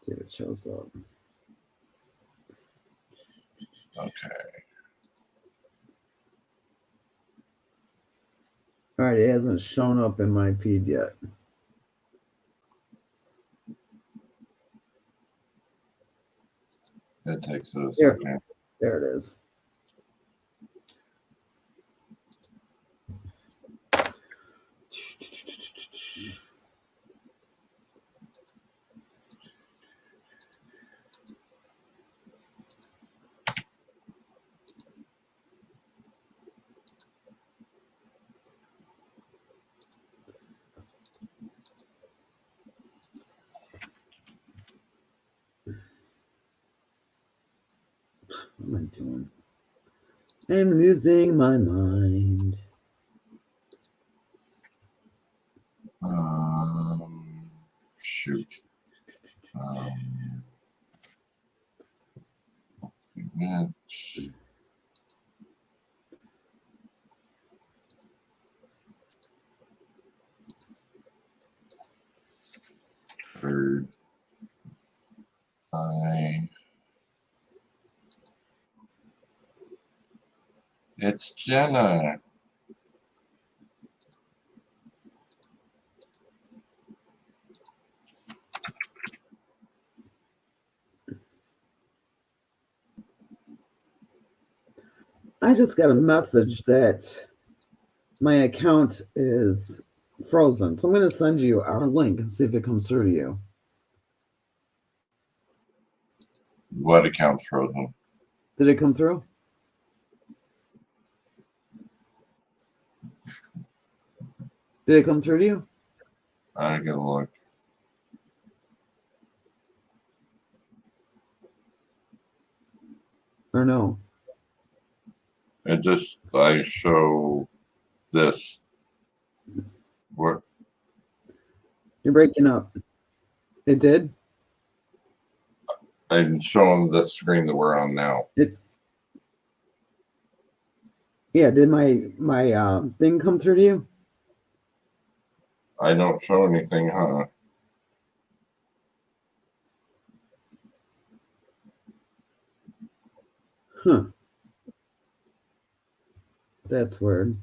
See if it shows up. Okay. All right, it hasn't shown up in my feed yet. It takes a second. There it is. What am I doing? I'm losing my mind. Shoot. Match. Third. It's Jenna. I just got a message that my account is frozen. So I'm going to send you our link and see if it comes through to you. What account's frozen? Did it come through? Did it come through to you? I gotta look. Or no? I show this. What? You're breaking up. It did? I'm showing the screen that we're on now. Yeah, did my thing come through to you? I don't show anything, huh? Huh. That's weird.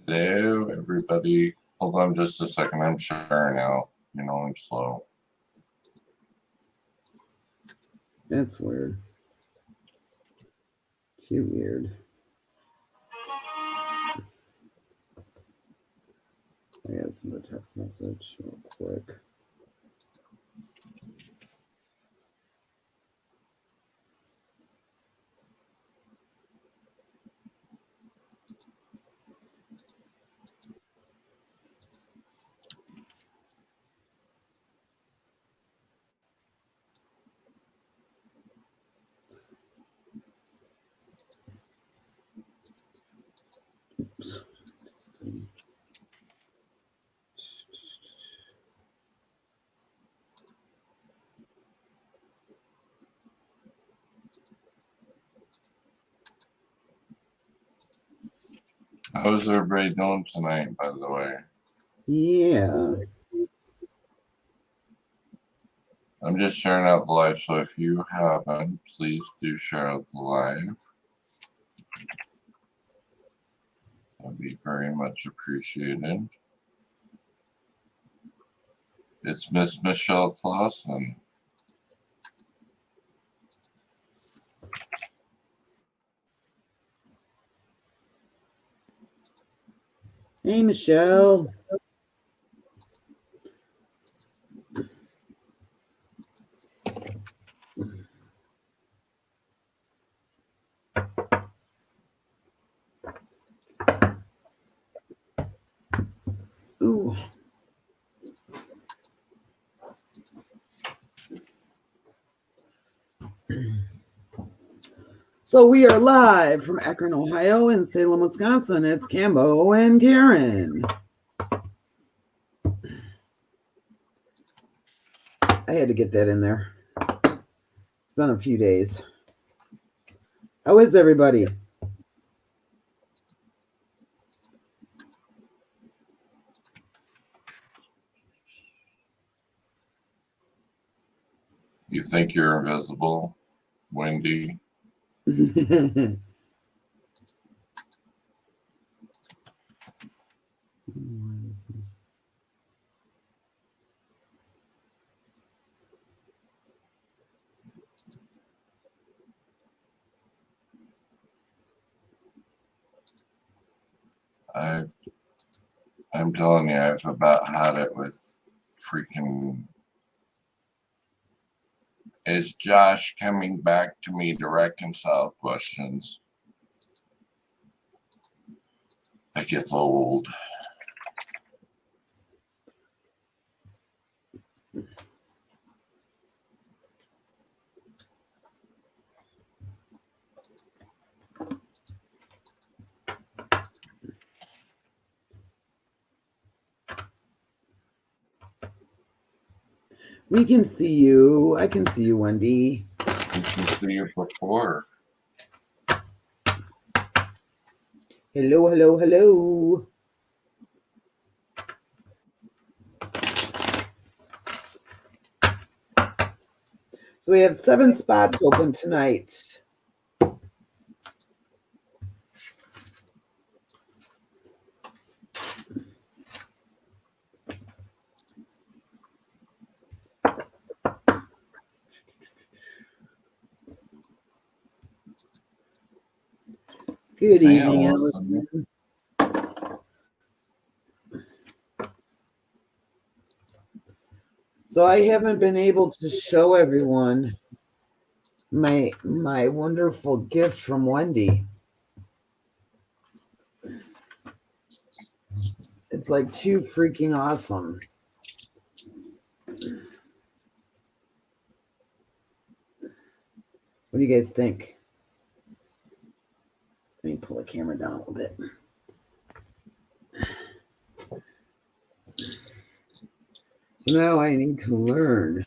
Hello, everybody. Hold on just a second. I'm sharing out. You know, I'm slow. That's weird. Too weird. I got some text message real quick. Oops. How's everybody doing tonight, by the way? Yeah. I'm just sharing out the live, so if you haven't, please do share out the live. That'd be very much appreciated. It's Miss Michelle Clausen. Hey, Michelle. Ooh. So we are live from Akron, Ohio, and Salem, Wisconsin. It's Cambo and Karen. I had to get that in there. It's been a few days. How is everybody? You think you're invisible, Wendy? I'm telling you, I've about had it with freaking. Is Josh coming back to me to reconcile questions? That gets old. We can see you. I can see you, Wendy. I can see you before. Hello, hello, hello. So we have 7 spots open tonight. Good evening, Allison. So I haven't been able to show everyone my wonderful gift from Wendy. It's like too freaking awesome. What do you guys think? Let me pull the camera down a little bit. So now I need to learn.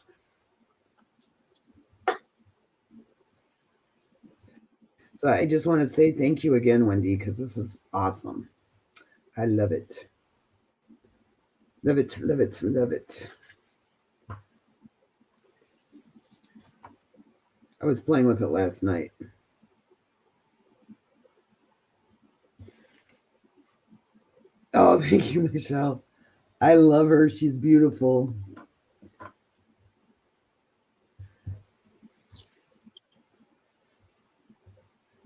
So I just want to say thank you again, Wendy, because this is awesome. I love it. Love it, love it, love it. I was playing with it last night. Oh, thank you, Michelle. I love her. She's beautiful.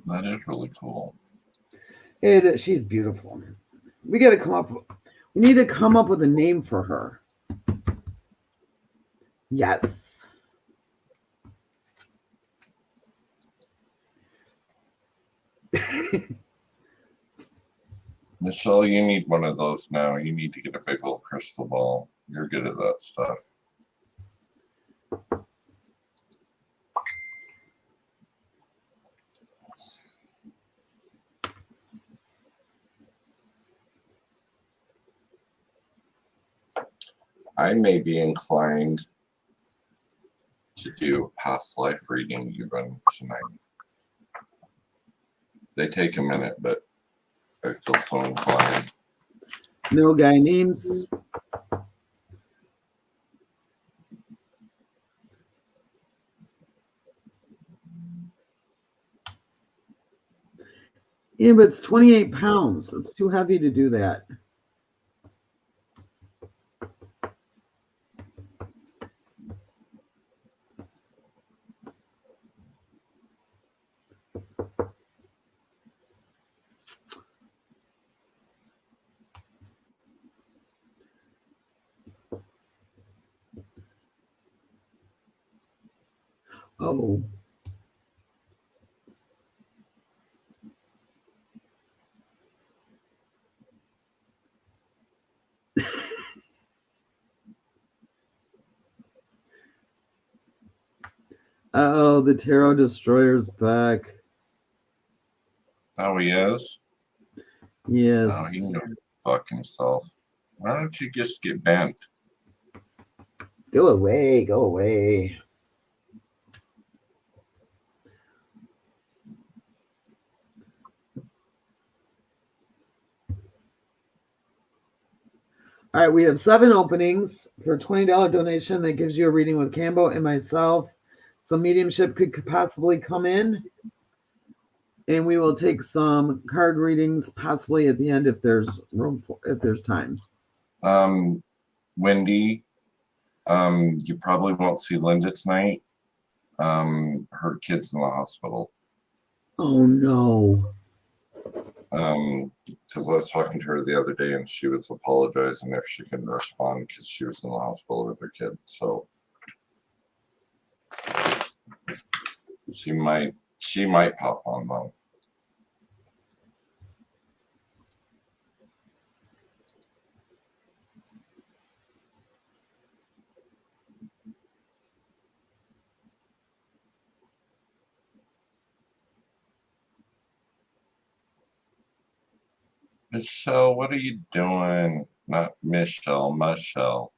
That is really cool. She's beautiful. We got to come up. We need to come up with a name for her. Yes. Michelle, you need one of those now. You need to get a big old crystal ball. You're good at that stuff. I may be inclined to do a past life reading even tonight. They take a minute, but I feel so inclined. No guy names. Yeah, but it's 28 pounds. It's too heavy to do that. Oh. Oh, the Tarot Destroyer's back. Oh, he is? Yes. Oh, he can go fuck himself. Why don't you just get bent? Go away, go away. All right, we have 7 openings for a $20 donation that gives you a reading with Cambo and myself. So mediumship could possibly come in, and we will take some card readings possibly at the end if there's room for, if there's time. Wendy, you probably won't see Linda tonight. Her kid's in the hospital. Oh no. Because I was talking to her the other day and she was apologizing if she couldn't respond because she was in the hospital with her kid. So she might pop on though. Michelle, what are you doing? Not Michelle, Michelle.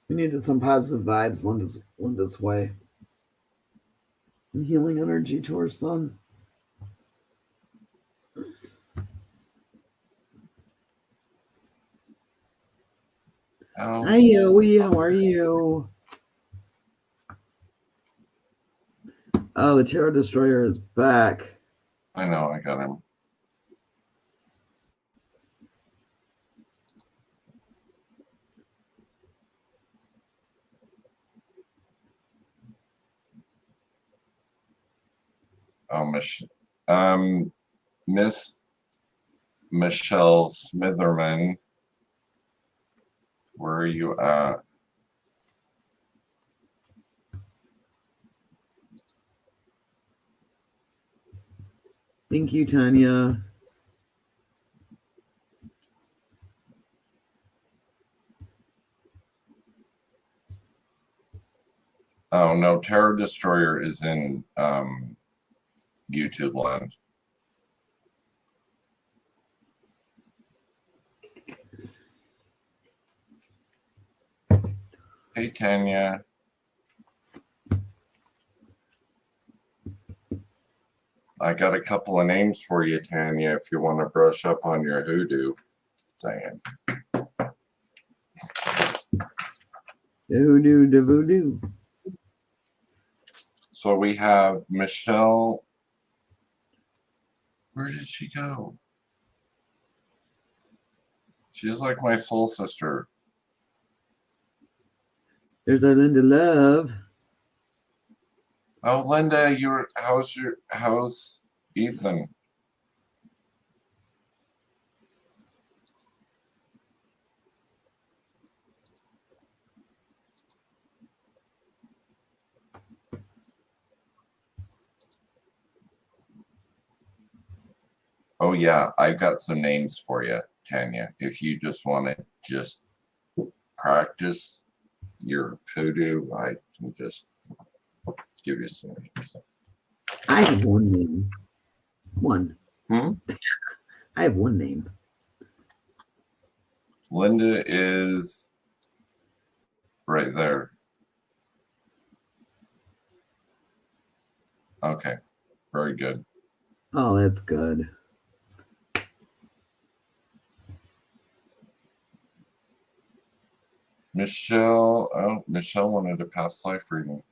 We needed some positive vibes Linda's way. And healing energy to her son. Oh. Hi, Yoey. How are you? Oh, the Tarot Destroyer is back. I know, I got him. Oh, Miss Michelle Smitherman, where are you at? Thank you, Tanya. Oh no, Terror Destroyer is in YouTube land. Hey Tanya. I got a couple of names for you, Tanya, if you want to brush up on your hoodoo. Saying. The hoodoo, the voodoo. So we have Michelle. Where did she go? She's like my soul sister. There's our Linda Love. Oh, Linda, how's Ethan? Oh yeah, I've got some names for you, Tanya. If you just want to just practice your hoodoo, I can just give you some names. I have one name. One. Hmm? I have one name. Linda is right there. Okay, very good. Oh, that's good. Michelle, oh, Michelle wanted a past life reading.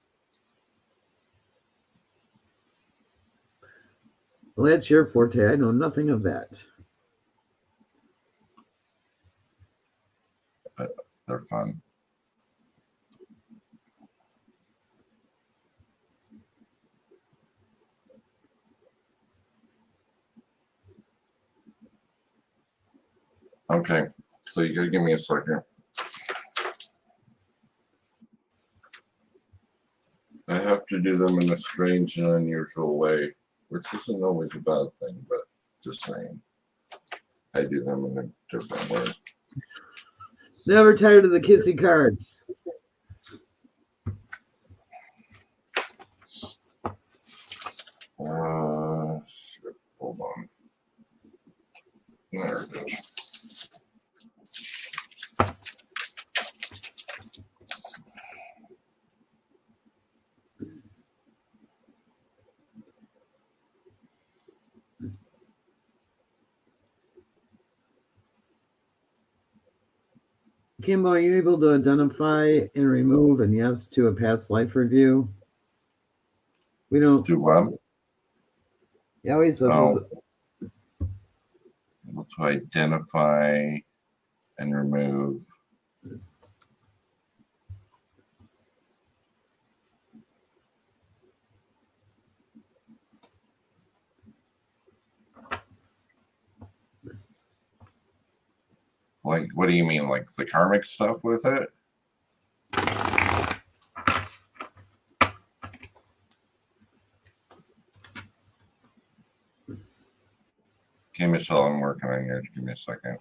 Well, that's your forte. I know nothing of that. But they're fun. Okay, so you gotta give me a second. I have to do them in a strange and unusual way, which isn't always a bad thing, but just saying. I do them in a different way. Never tired of the kissy cards. Shit, hold on. There it is. Cambo, are you able to identify and remove and yes to a past life review? We don't. Do what? He always says, Oh, able to identify and remove. Like, what do you mean? Like the karmic stuff with it? Okay, Michelle, I'm working on yours. Give me a second.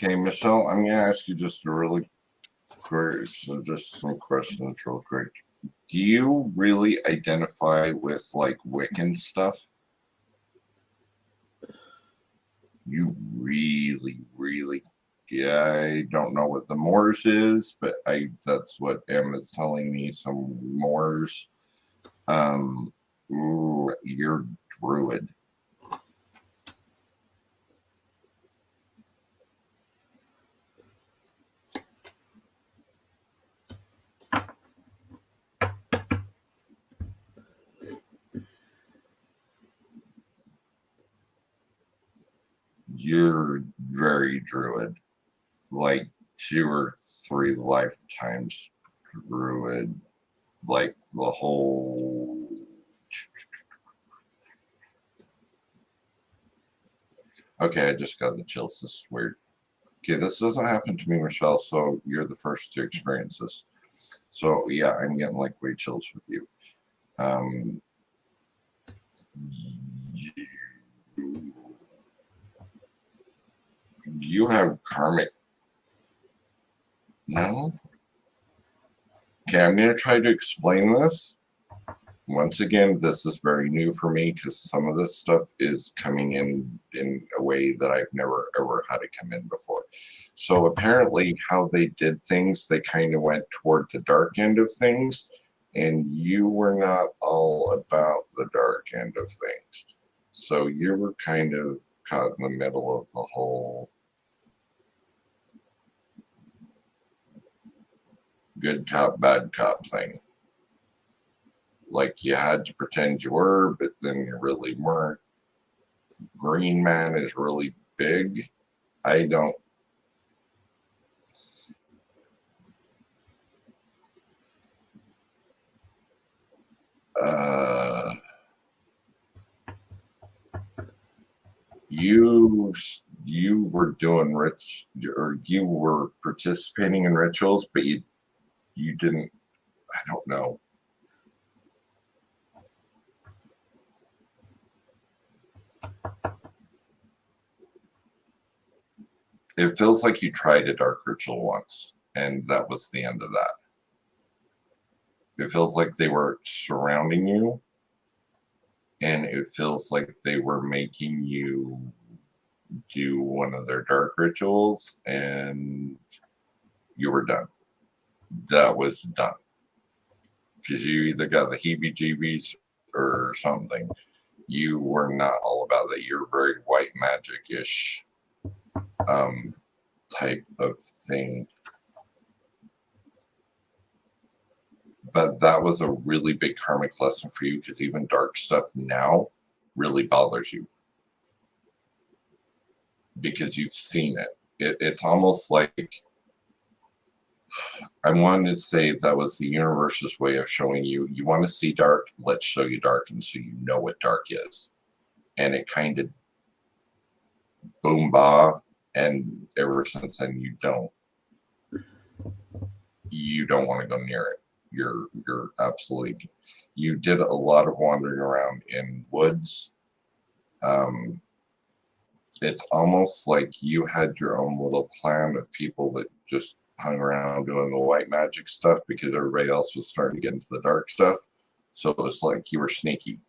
Okay, Michelle, I'm going to ask you just a really quick, so just some questions real quick. Do you really identify with like Wiccan stuff? You really, yeah, I don't know what the Moors is, but that's what Emma's telling me, some Moors. Ooh, you're Druid. You're very Druid. Like 2 or 3 lifetimes Druid. Like the whole. Okay, I just got the chills. This is weird. Okay, this doesn't happen to me, Michelle, so you're the first to experience this. So yeah, I'm getting like way chills with you. You have karmic. No? Okay, I'm going to try to explain this. Once again, this is very new for me because some of this stuff is coming in a way that I've never ever had it come in before. So apparently how they did things, they kind of went toward the dark end of things, and you were not all about the dark end of things. So you were kind of caught in the middle of the whole good cop, bad cop thing. Like you had to pretend you were, but then you really weren't. Green Man is really big. I don't. Uh, you were doing rich, or you were participating in rituals, but you didn't. I don't know. It feels like you tried a dark ritual once, and that was the end of that. It feels like they were surrounding you, and it feels like they were making you do one of their dark rituals, and you were done. That was done. Because you either got the heebie jeebies or something. You were not all about that. You're very white magic ish type of thing. But that was a really big karmic lesson for you because even dark stuff now really bothers you because you've seen it. It's almost like I wanted to say that was the universe's way of showing you, you want to see dark, let's show you dark, and so you know what dark is. And it kind of boom bah, and ever since then you don't want to go near it. you're absolutely, you did a lot of wandering around in woods. It's almost like you had your own little clan of people that just hung around doing the white magic stuff because everybody else was starting to get into the dark stuff. So it was like you were sneaky.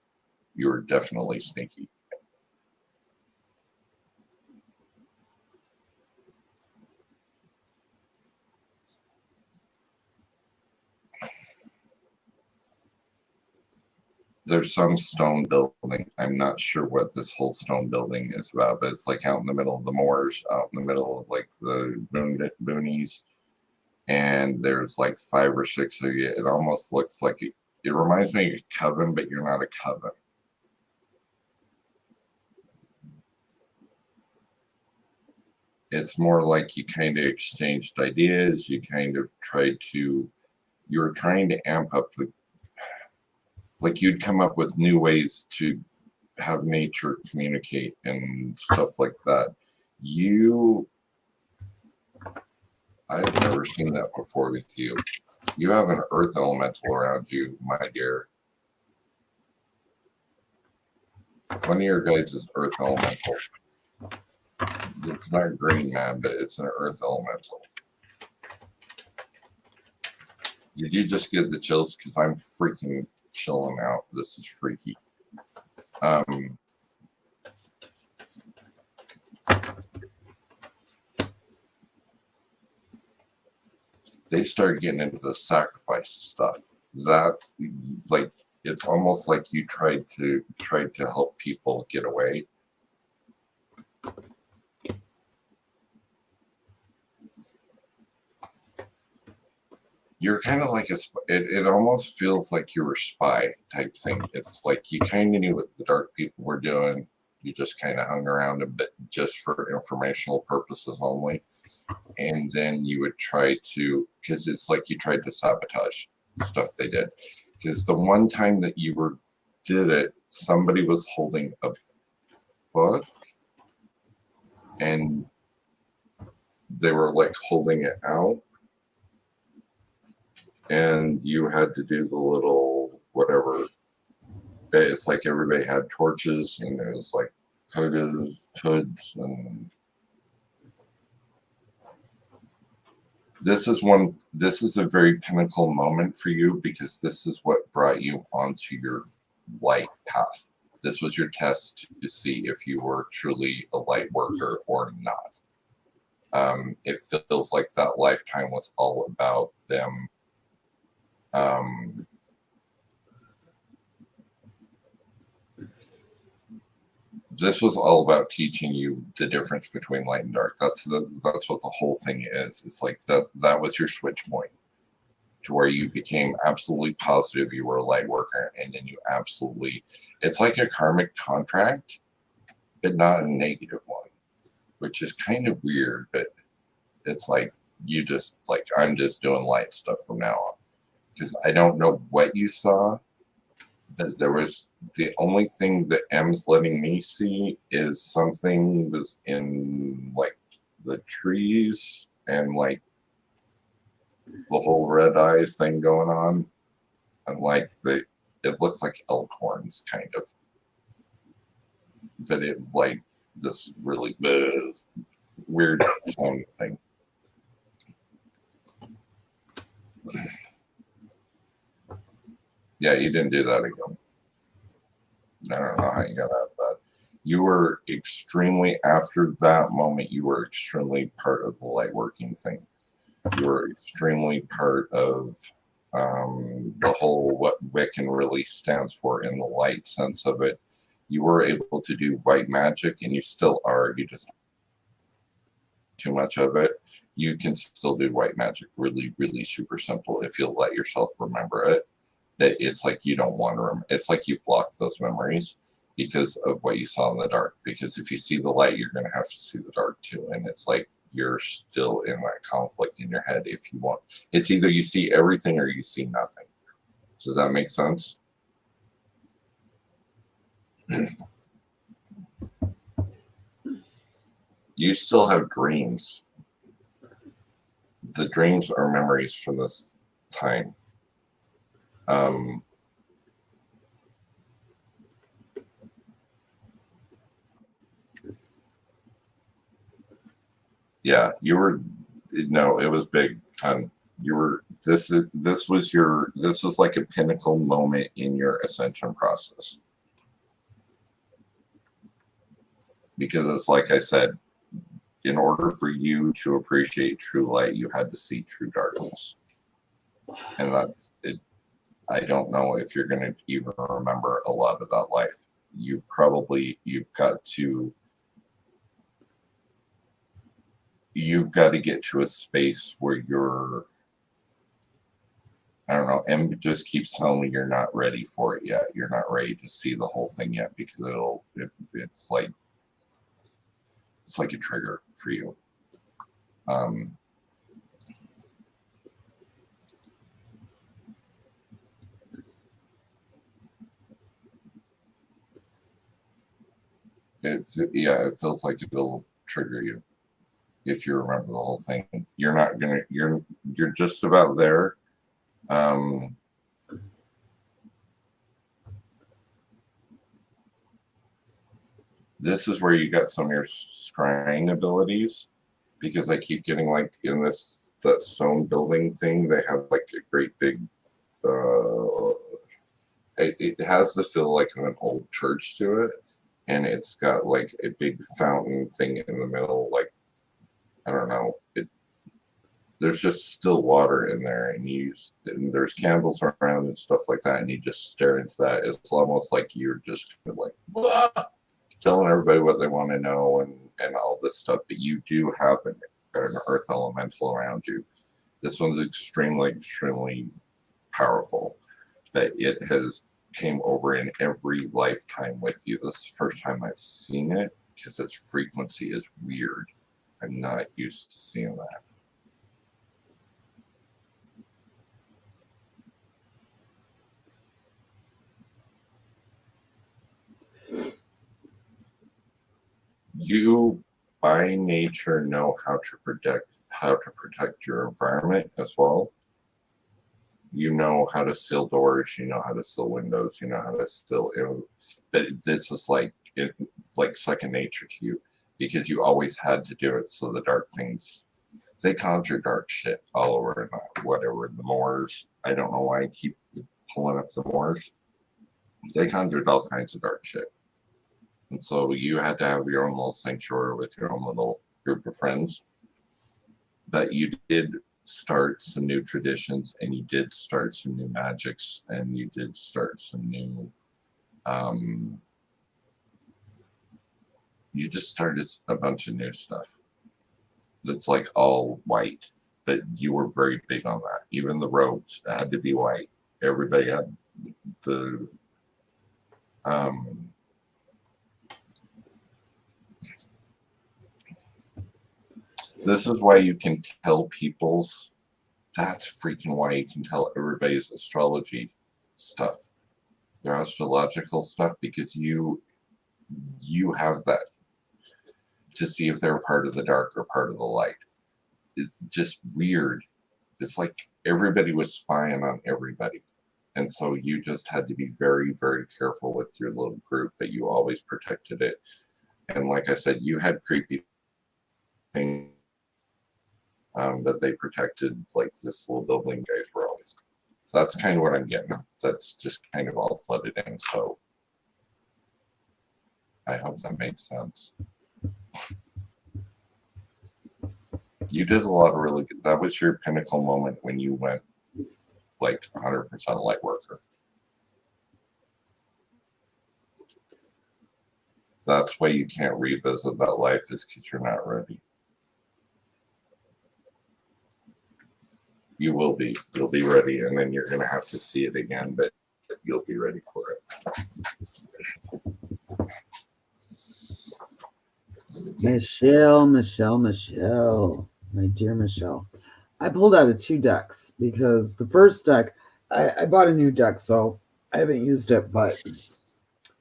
You were definitely sneaky. There's some stone building. I'm not sure what this whole stone building is about, but it's like out in the middle of the moors, out in the middle of like the boonies. And there's like 5 or 6 of you. It almost looks like it reminds me of a coven, but you're not a coven. It's more like you kind of exchanged ideas. You kind of you were trying to amp up like you'd come up with new ways to have nature communicate and stuff like that. I've never seen that before with you. You have an earth elemental around you, my dear. One of your guys is earth elemental. It's not green, man, but it's an earth elemental. Did you just get the chills? Because I'm freaking chilling out. This is freaky. They started getting into the sacrifice stuff. That's like, it's almost like you tried to help people get away. You're kind of like it almost feels like you were a spy type thing. It's like you kind of knew what the dark people were doing. You just kind of hung around a bit just for informational purposes only. And then you would try to, because it's like you tried to sabotage stuff they did. Because the one time that you did it, somebody was holding a book and they were like holding it out. And you had to do the little whatever. It's like everybody had torches and there was like hoods and this is a very pinnacle moment for you because this is what brought you onto your light path. This was your test to see if you were truly a light worker or not. It feels like that lifetime was all about them. This was all about teaching you the difference between light and dark. That's what the whole thing is. It's like that was your switch point to where you became absolutely positive you were a light worker, and then you absolutely, it's like a karmic contract, but not a negative one, which is kind of weird, but it's like you just like, I'm just doing light stuff from now on. Because I don't know what you saw, but there was the only thing that M's letting me see is something was in like the trees and like the whole red eyes thing going on, and like it looked like elk horns kind of, but it was like this really weird sound thing. Yeah, you didn't do that again. I don't know how you got out of that. You were extremely, after that moment, you were extremely part of the light working thing. You were extremely part of the whole what Wiccan really stands for in the light sense of it. You were able to do white magic, and you still are. You just too much of it. You can still do white magic really, really super simple if you'll let yourself remember it. That it's like you don't want to remember. It's like you block those memories because of what you saw in the dark. Because if you see the light, you're going to have to see the dark too. And it's like you're still in that conflict in your head if you want. It's either you see everything or you see nothing. Does that make sense? You still have dreams. The dreams are memories from this time. Um, yeah, you were. No, it was big. You were. This is like a pinnacle moment in your ascension process, because it's like I said, in order for you to appreciate true light, you had to see true darkness, and that's it. I don't know if you're going to even remember a lot of that life. You've got to get to a space where you're, I don't know, M just keeps telling me you're not ready for it yet. You're not ready to see the whole thing yet, because it's like a trigger for you. It feels like it'll trigger you if you remember the whole thing. You're just about there. This is where you got some of your scrying abilities, because I keep getting like in that stone building thing, they have like a great big it has the feel like of an old church to it, and it's got like a big fountain thing in the middle, like I don't know, there's just still water in there, and there's candles around and stuff like that, and you just stare into that. It's almost like you're just kind of like "Blah," telling everybody what they want to know and all this stuff, but you do have an earth elemental around you. This one's extremely powerful, that it has came over in every lifetime with you. This is the first time I've seen it, because its frequency is weird. I'm not used to seeing that. You by nature know how to protect your environment as well. You know how to seal doors, you know how to seal windows, you know how to seal, but this is like second nature to you, because you always had to do it. So the dark things, they conjure dark shit all over, whatever, the Moors. I don't know why I keep pulling up the Moors. They conjured all kinds of dark shit. And so you had to have your own little sanctuary with your own little group of friends. But you did start some new traditions, and you did start some new magics, and you did start some new you just started a bunch of new stuff that's like all white. But you were very big on that. Even the robes had to be white. Everybody had the this is why you can tell that's freaking why you can tell everybody's astrology stuff, their astrological stuff, because you have that to see if they're part of the dark or part of the light. It's just weird. It's like everybody was spying on everybody. And so you just had to be very, very careful with your little group, but you always protected it. And like I said, you had creepy things that they protected, like this little building guys were always. So that's kind of what I'm getting. That's just kind of all flooded in. So I hope that makes sense. You did a lot of really good. That was your pinnacle moment when you went like 100% light worker. That's why you can't revisit that life, is because you're not ready. You will be. You'll be ready, and then you're going to have to see it again, but you'll be ready for it. Michelle, my dear Michelle. I pulled out of 2 decks, because the first deck, I bought a new deck, so I haven't used it, but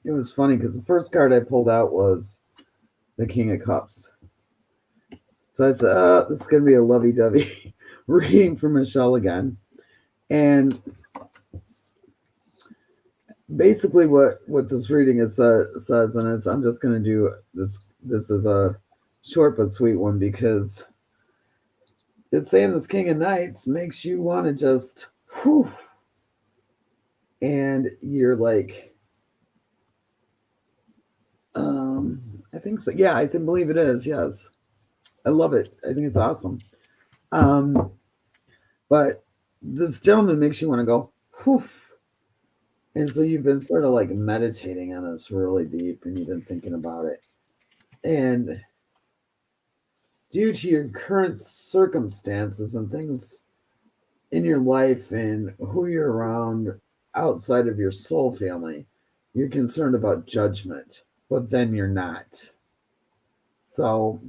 it was funny because the first card I pulled out was the King of Cups. So I said, this is going to be a lovey-dovey reading for Michelle again. And basically what this reading is says, and it's, I'm just going to do this. This is a short but sweet one because it's saying this King of Knights makes you want to just whew, and you're like, I think so. Yeah, I can believe it is. Yes, I love it. I think it's awesome. Um, but this gentleman makes you want to go whew, and so you've been sort of like meditating on this really deep, and you've been thinking about it, and due to your current circumstances and things in your life and who you're around outside of your soul family, you're concerned about judgment, but then you're not. So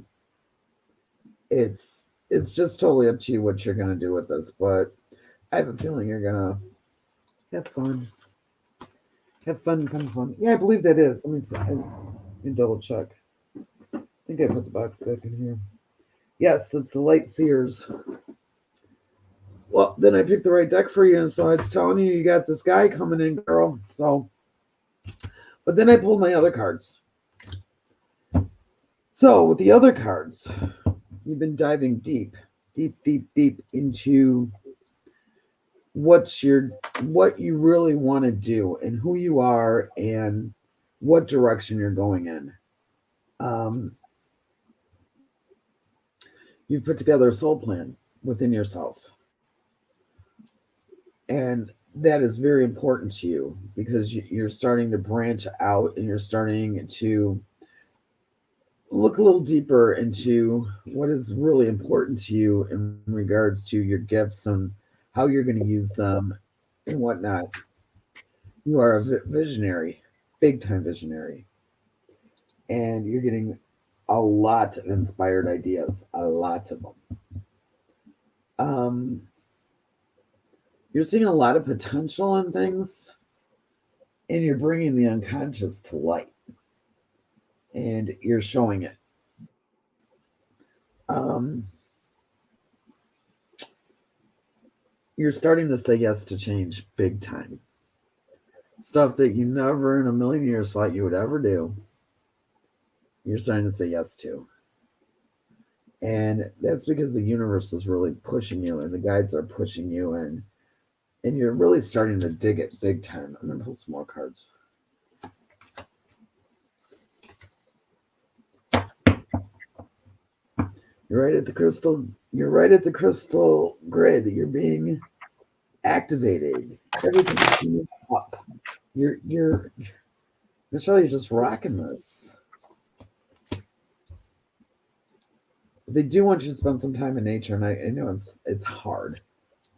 it's just totally up to you what you're gonna do with this. But I have a feeling you're gonna have fun. Have fun, fun, fun. Yeah, I believe that is. Let me see. Let me double check. I think I put the box back in here. Yes, it's the Light Seers. Well, then I picked the right deck for you, and so it's telling you you got this guy coming in, girl. So, but then I pulled my other cards. So with the other cards, you've been diving deep, deep, deep, deep into what you really want to do and who you are and what direction you're going in. Um, you've put together a soul plan within yourself, and that is very important to you because you're starting to branch out and you're starting to look a little deeper into what is really important to you in regards to your gifts and how you're going to use them and whatnot. You are a visionary, big time visionary, and you're getting a lot of inspired ideas, a lot of them. Um, you're seeing a lot of potential in things, and you're bringing the unconscious to light, and you're showing it. Um, you're starting to say yes to change big time. Stuff that you never in a million years thought you would ever do, you're starting to say yes to. And that's because the universe is really pushing you and the guides are pushing you and you're really starting to dig it big time. I'm gonna pull some more cards. You're right at the crystal grid. You're being activated. Everything's coming up. You're Michelle, you're just rocking this. They do want you to spend some time in nature, and I know it's hard,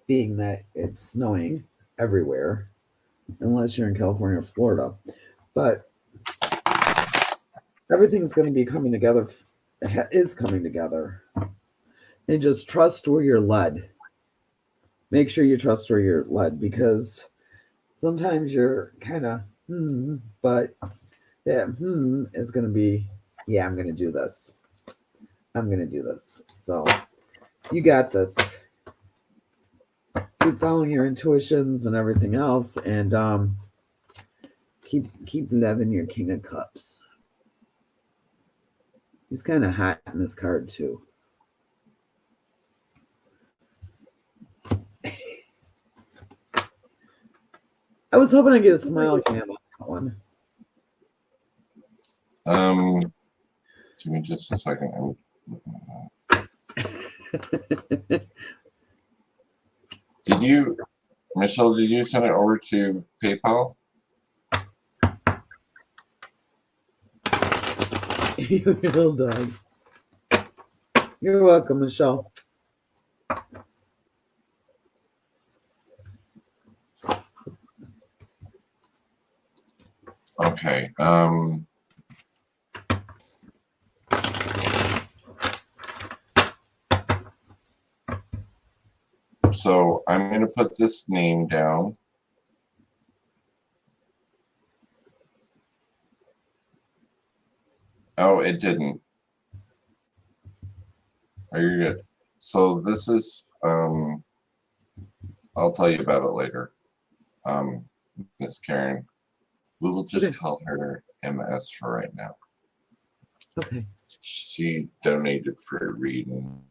being that it's snowing everywhere, unless you're in California or Florida. But everything's going to be coming together, is coming together. And just trust where you're led. Make sure you trust where you're led because sometimes you're kind of, but that is going to be, yeah, I'm going to do this. I'm going to do this. So you got this. Keep following your intuitions and everything else, and keep loving your King of Cups. He's kind of hot in this card too. I was hoping I get a smile cam on that one. Give me just a second. I'm looking at that. Did you, Michelle? Did you send it over to PayPal? You little dog. You're welcome, Michelle. Okay. So I'm going to put this name down. Oh, it didn't. Are you good? So this is, I'll tell you about it later. Miss Karen. We will just Okay. call her MS for right now. Okay. She donated for a reading.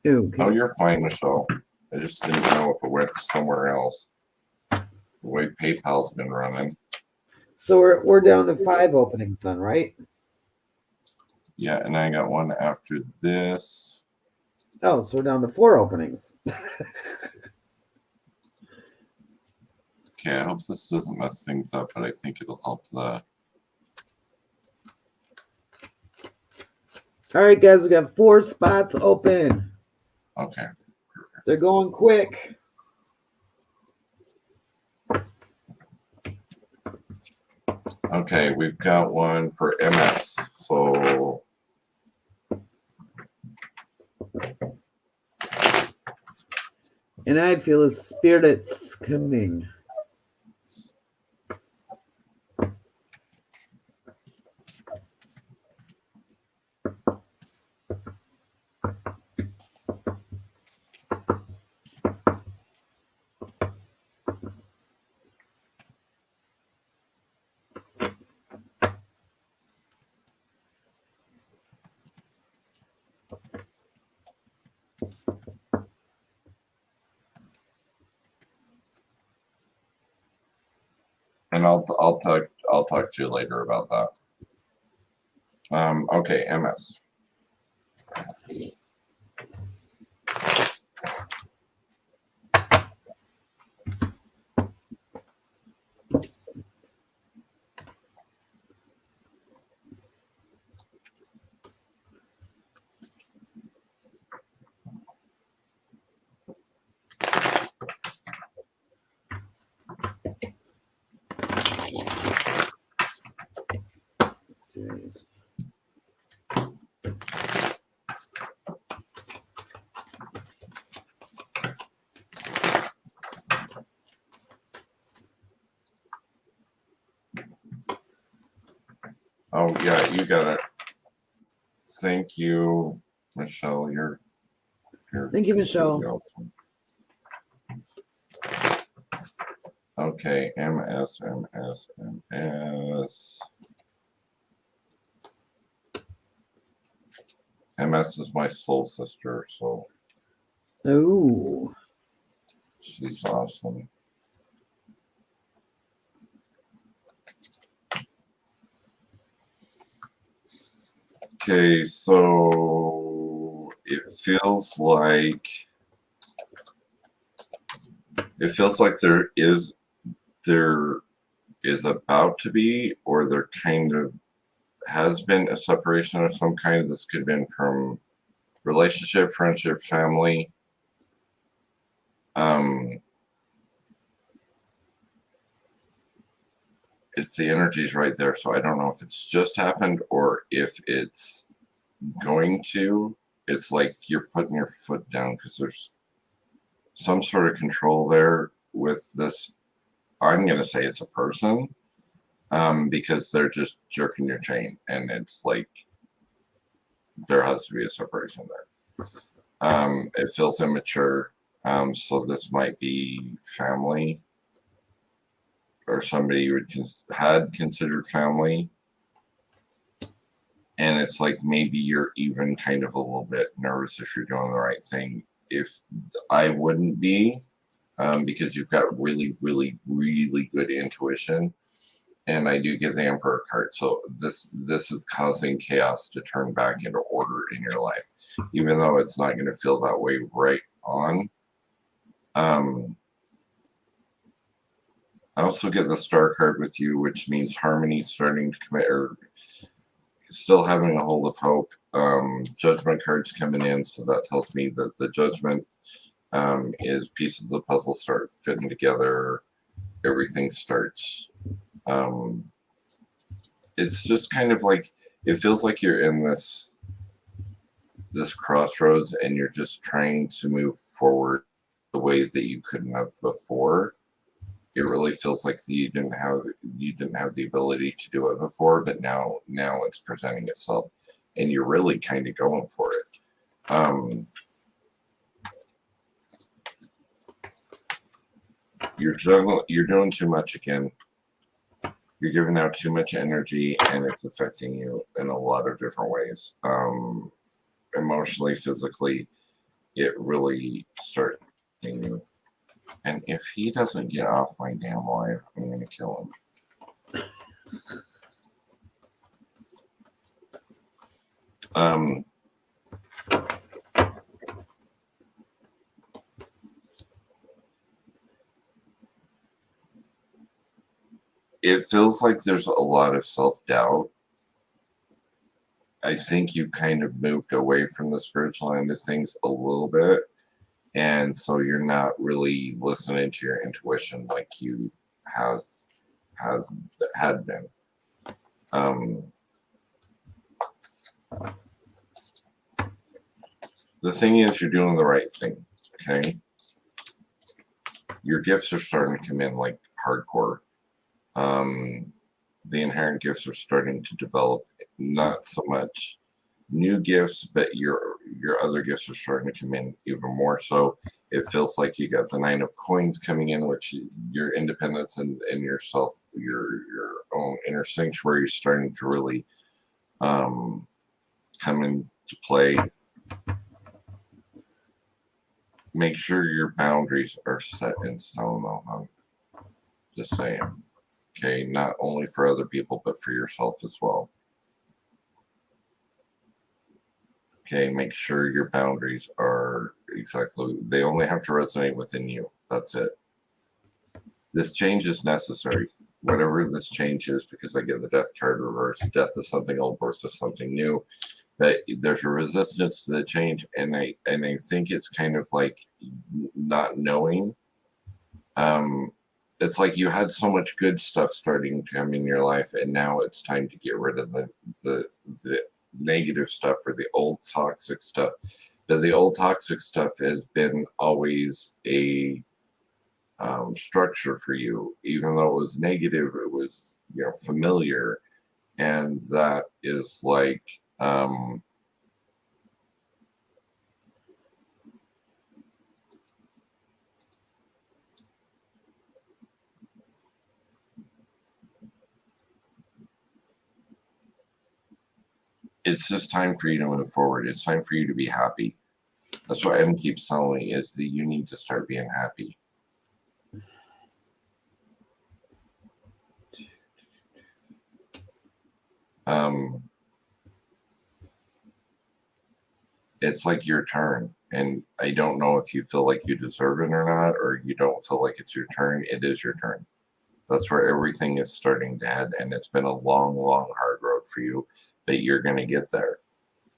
Okay. Oh, you're fine, Michelle. I just didn't know if it went somewhere else. The way PayPal's been running. So we're down to 5 openings then, right? Yeah, and I got one after this. Oh, so we're down to 4 openings. Okay, I hope this doesn't mess things up, but I think it'll help the. All right, guys, we got 4 spots open. Okay. They're going quick. Okay, we've got one for MS. So And I feel a spirit's coming. and I'll talk to you later about that. Okay, MS. Series. Oh yeah, you got it. Thank you, Michelle. You're Thank you, Michelle. awesome. Okay, MS. MS is my soul sister, so Oh. she's awesome. Okay, so it feels like there is about to be, or there kind of has been a separation of some kind. This could have been from relationship, friendship, family. It's the energy's right there, so I don't know if it's just happened or if it's going to. It's like you're putting your foot down because there's some sort of control there with this. I'm going to say it's a person, because they're just jerking your chain, and it's like there has to be a separation there. It feels immature, so this might be family or somebody you had considered family, and it's like maybe you're even kind of a little bit nervous if you're doing the right thing. If I wouldn't be, because you've got really, really, really good intuition. And I do get the Emperor card. So this is causing chaos to turn back into order in your life, even though it's not going to feel that way right on. I also get the Star card with you, which means harmony starting to commit, or still having a hold of hope. Judgment cards coming in, so that tells me that the Judgment is pieces of the puzzle start fitting together. Everything starts. It's just kind of like it feels like you're in this crossroads, and you're just trying to move forward the ways that you couldn't have before. It really feels like you didn't have the ability to do it before, but now it's presenting itself, and you're really kind of going for it. You're doing too much again. you're giving out too much energy, and it's affecting you in a lot of different ways. Emotionally, physically, it really starts hitting you. And if he doesn't get off my damn life, I'm gonna kill him. It feels like there's a lot of self-doubt. I think you've kind of moved away from the spiritual end of things a little bit. And so you're not really listening to your intuition like you have had been. The thing is, you're doing the right thing, okay? Your gifts are starting to come in like hardcore. The inherent gifts are starting to develop, not so much new gifts, but your other gifts are starting to come in even more so. It feels like you got the 9 of coins coming in, which your independence and yourself, your own inner sanctuary is starting to really come into play. Make sure your boundaries are set in stone, though. I'm just saying. Okay, not only for other people, but for yourself as well. Okay, make sure your boundaries are exactly, they only have to resonate within you. That's it. This change is necessary. Whatever this change is, because I get the death card reversed. Death is something old, birth is something new. But there's a resistance to the change, and I think it's kind of like not knowing. It's like you had so much good stuff starting to come in your life, and now it's time to get rid of the negative stuff or the old toxic stuff. But the old toxic stuff has been always a structure for you, even though it was negative. It was familiar, and that is like. It's just time for you to move forward. It's time for you to be happy. That's what Evan keeps telling me, is that you need to start being happy. It's like your turn, and I don't know if you feel like you deserve it or not, or you don't feel like it's your turn. It is your turn. That's where everything is starting to head, and it's been a long, long, hard road for you, but you're going to get there,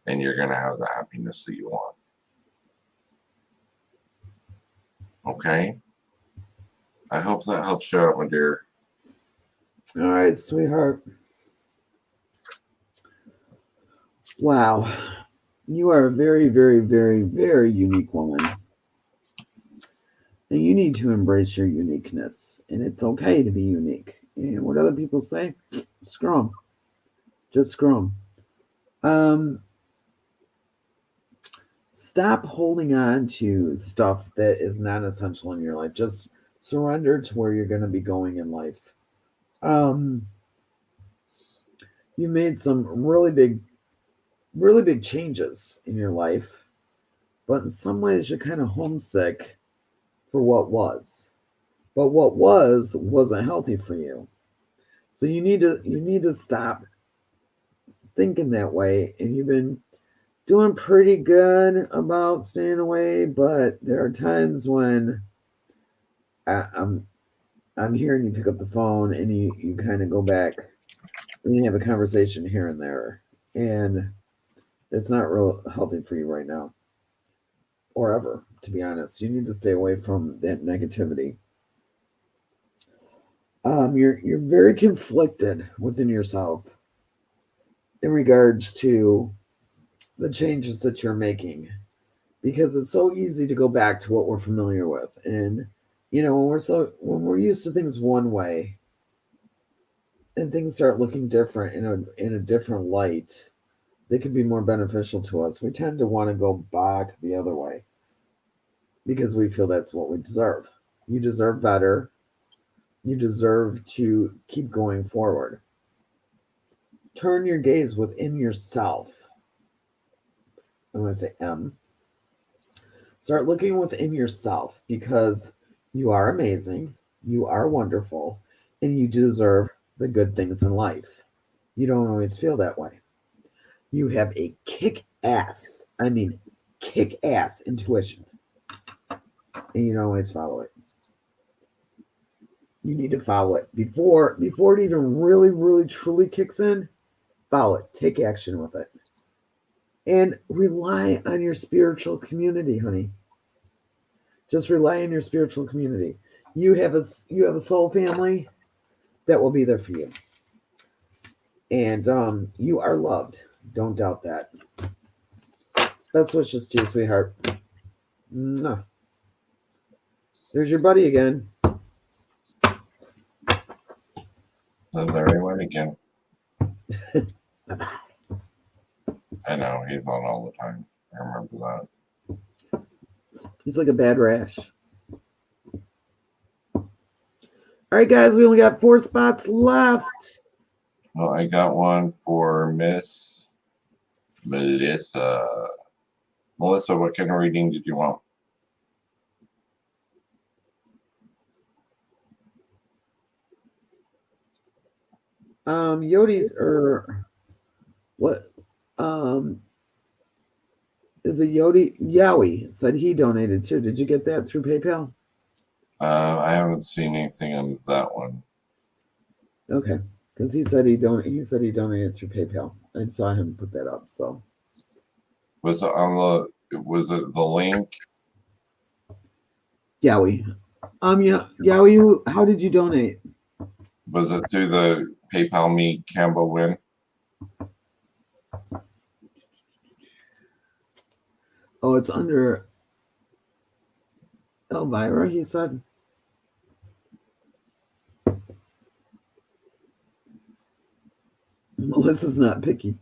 and you're going to have the happiness that you want. Okay? I hope that helps you out, my dear. All right, sweetheart. Wow. You are a very, very, very, very unique woman. And you need to embrace your uniqueness. And it's okay to be unique. And what other people say, screw them. Just screw them. Stop holding on to stuff that is not essential in your life. Just surrender to where you're going to be going in life. You made some really big changes in your life, but in some ways you're kind of homesick for what was. But what wasn't healthy for you. So you need to stop thinking that way. And you've been doing pretty good about staying away, but there are times when I'm hearing you pick up the phone and you kind of go back and you have a conversation here and there, and it's not real healthy for you right now, or ever. To be honest, you need to stay away from that negativity. You're very conflicted within yourself in regards to the changes that you're making, because it's so easy to go back to what we're familiar with. And when we're used to things one way and things start looking different in a different light, they can be more beneficial to us. We tend to want to go back the other way because we feel that's what we deserve. You deserve better. You deserve to keep going forward. Turn your gaze within yourself. I'm going to say M. Start looking within yourself because you are amazing, you are wonderful, and you deserve the good things in life. You don't always feel that way. You have a kick ass intuition, and you don't always follow it. You need to follow it before it even really truly kicks in. Follow it. Take action with it. And rely on your spiritual community, honey. Just rely on your spiritual community. You have a soul family that will be there for you. And you are loved. Don't doubt that. Best wishes to you, sweetheart. Mwah. There's your buddy again. And there he went again. Bye-bye. I know, he's on all the time. I remember that. He's like a bad rash. All right, guys, we only got 4 spots left. Well, I got one for Miss Melissa. Melissa, what kind of reading did you want? Yodi's or what? Is it Yodi? Yowie said he donated too. Did you get that through PayPal? I haven't seen anything on that one. Okay, because he said he donated through PayPal. I saw him put that up. So Was it the link? Yowie, yeah, Yowie, how did you donate? Was it through the PayPal me Cambo win? Oh, it's under Elvira, he said. Melissa's not picky.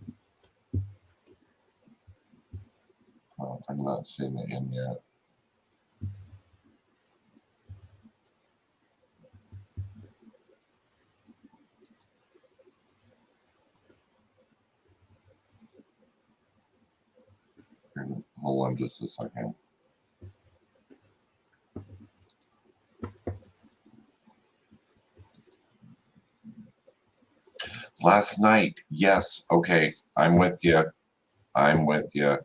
Oh, I'm not seeing it in yet. Hold on just a second. Last night, yes. Okay, I'm with you. I'm with you.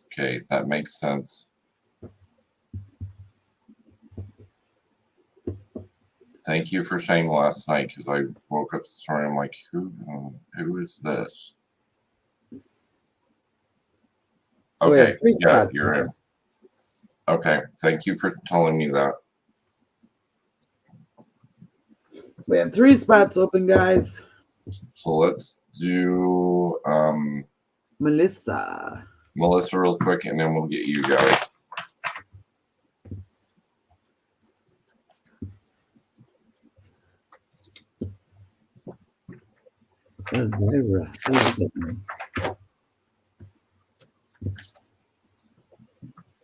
Okay, that makes sense. Thank you for saying last night because I woke up this morning. I'm like, who is this? Okay, yeah, you're in. Okay, thank you for telling me that. We have 3 spots open, guys. So let's do Melissa real quick, and then we'll get you guys. Elvira.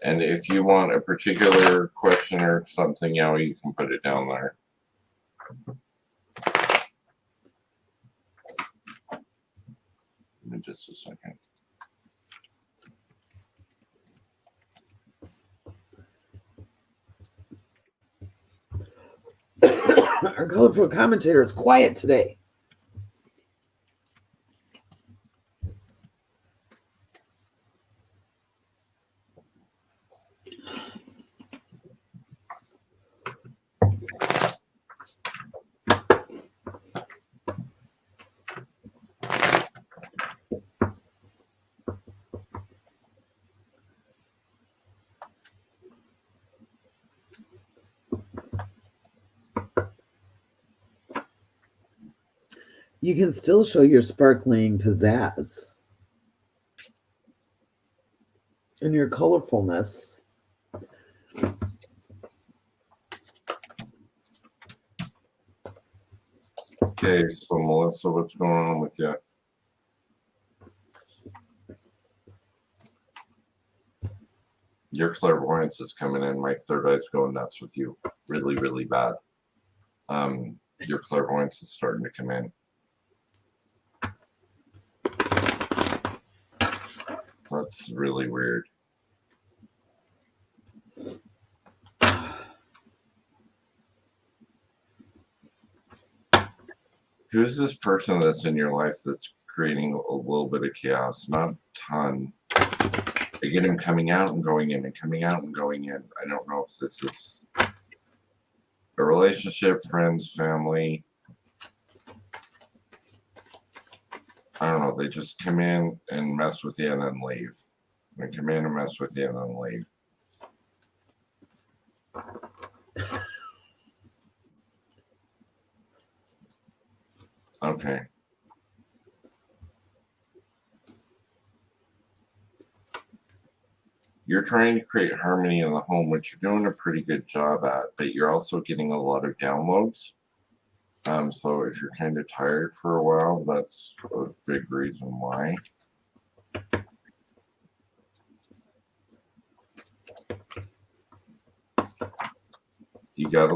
And if you want a particular question or something, you can put it down there. Give me just a second. Our colorful commentator is quiet today. You can still show your sparkling pizzazz and your colorfulness. Okay, so Melissa, what's going on with you? Your clairvoyance is coming in. My third eye's going nuts with you. Really, really bad. Your clairvoyance is starting to come in. That's really weird. Who's this person that's in your life that's creating a little bit of chaos? Not a ton. I get him coming out and going in and coming out and going in. I don't know if this is a relationship, friends, family. I don't know. They just come in and mess with you and then leave. They come in and mess with you and then leave. Okay. You're trying to create harmony in the home, which you're doing a pretty good job at, but you're also getting a lot of downloads. So if you're kind of tired for a while, that's a big reason why. You gotta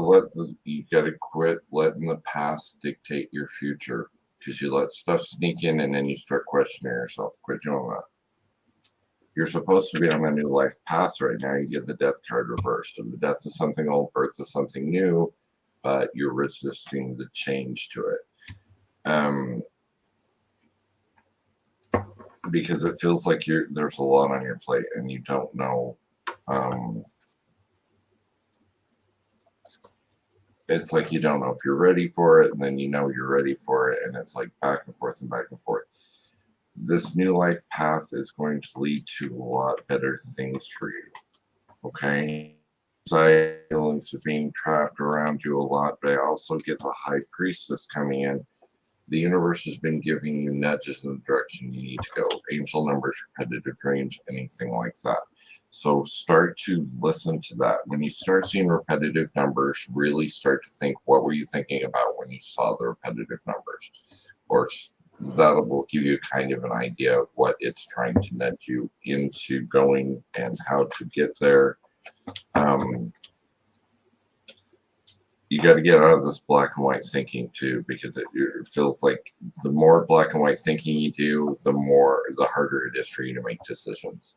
quit letting the past dictate your future, because you let stuff sneak in and then you start questioning yourself. Quit doing that. You're supposed to be on a new life path right now. You get the death card reversed, and the death is something old, birth is something new, but you're resisting the change to it. Because it feels like there's a lot on your plate and you don't know. It's like you don't know if you're ready for it, and then you know you're ready for it, and it's like back and forth and back and forth. This new life path is going to lead to a lot better things for you. Okay? Feelings of being trapped around you a lot, but I also get the high priestess coming in. The universe has been giving you nudges in the direction you need to go. Angel numbers, repetitive dreams, anything like that. So start to listen to that. When you start seeing repetitive numbers, really start to think, what were you thinking about when you saw the repetitive numbers? Or that will give you kind of an idea of what it's trying to nudge you into going and how to get there. You got to get out of this black and white thinking too, because it feels like the more black and white thinking you do, the harder it is for you to make decisions.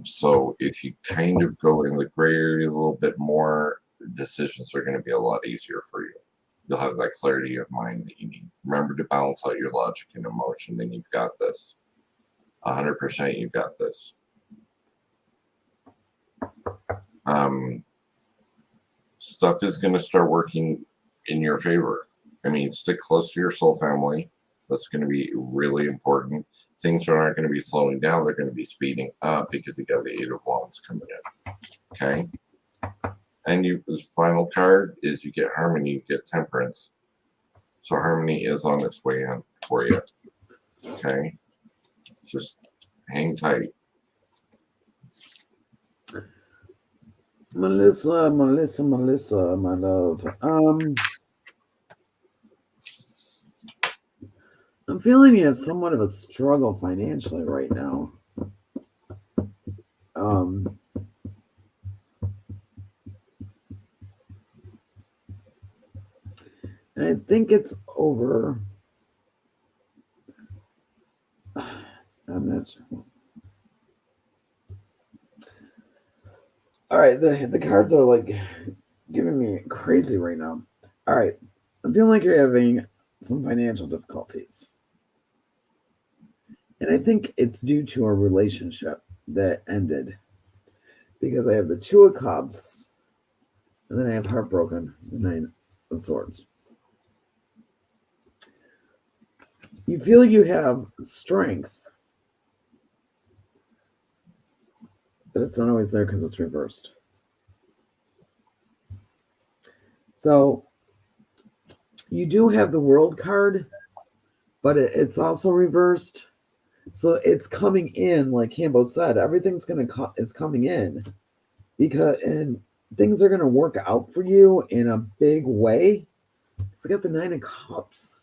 So if you kind of go in the gray area a little bit more, decisions are going to be a lot easier for you. You'll have that clarity of mind that you need. Remember to balance out your logic and emotion, and you've got this. 100% you've got this. Stuff is going to start working in your favor. I mean, stick close to your soul family. That's going to be really important. Things are not going to be slowing down. They're going to be speeding up because you got the Eight of Wands coming in. Okay? And this final card is you get harmony, you get temperance. So harmony is on its way in for you. Okay? Just hang tight. Melissa, my love. I'm feeling you have somewhat of a struggle financially right now. And I think it's over. I'm not sure. All right, the cards are like giving me crazy right now. All right, I'm feeling like you're having some financial difficulties. And I think it's due to a relationship that ended. Because I have the Two of Cups, and then I have Heartbroken, the Nine of Swords. You feel you have strength, but it's not always there because it's reversed. So you do have the World card, but it's also reversed. So it's coming in, like Cambo said, everything's is coming in and things are gonna work out for you in a big way. So I got the Nine of Cups.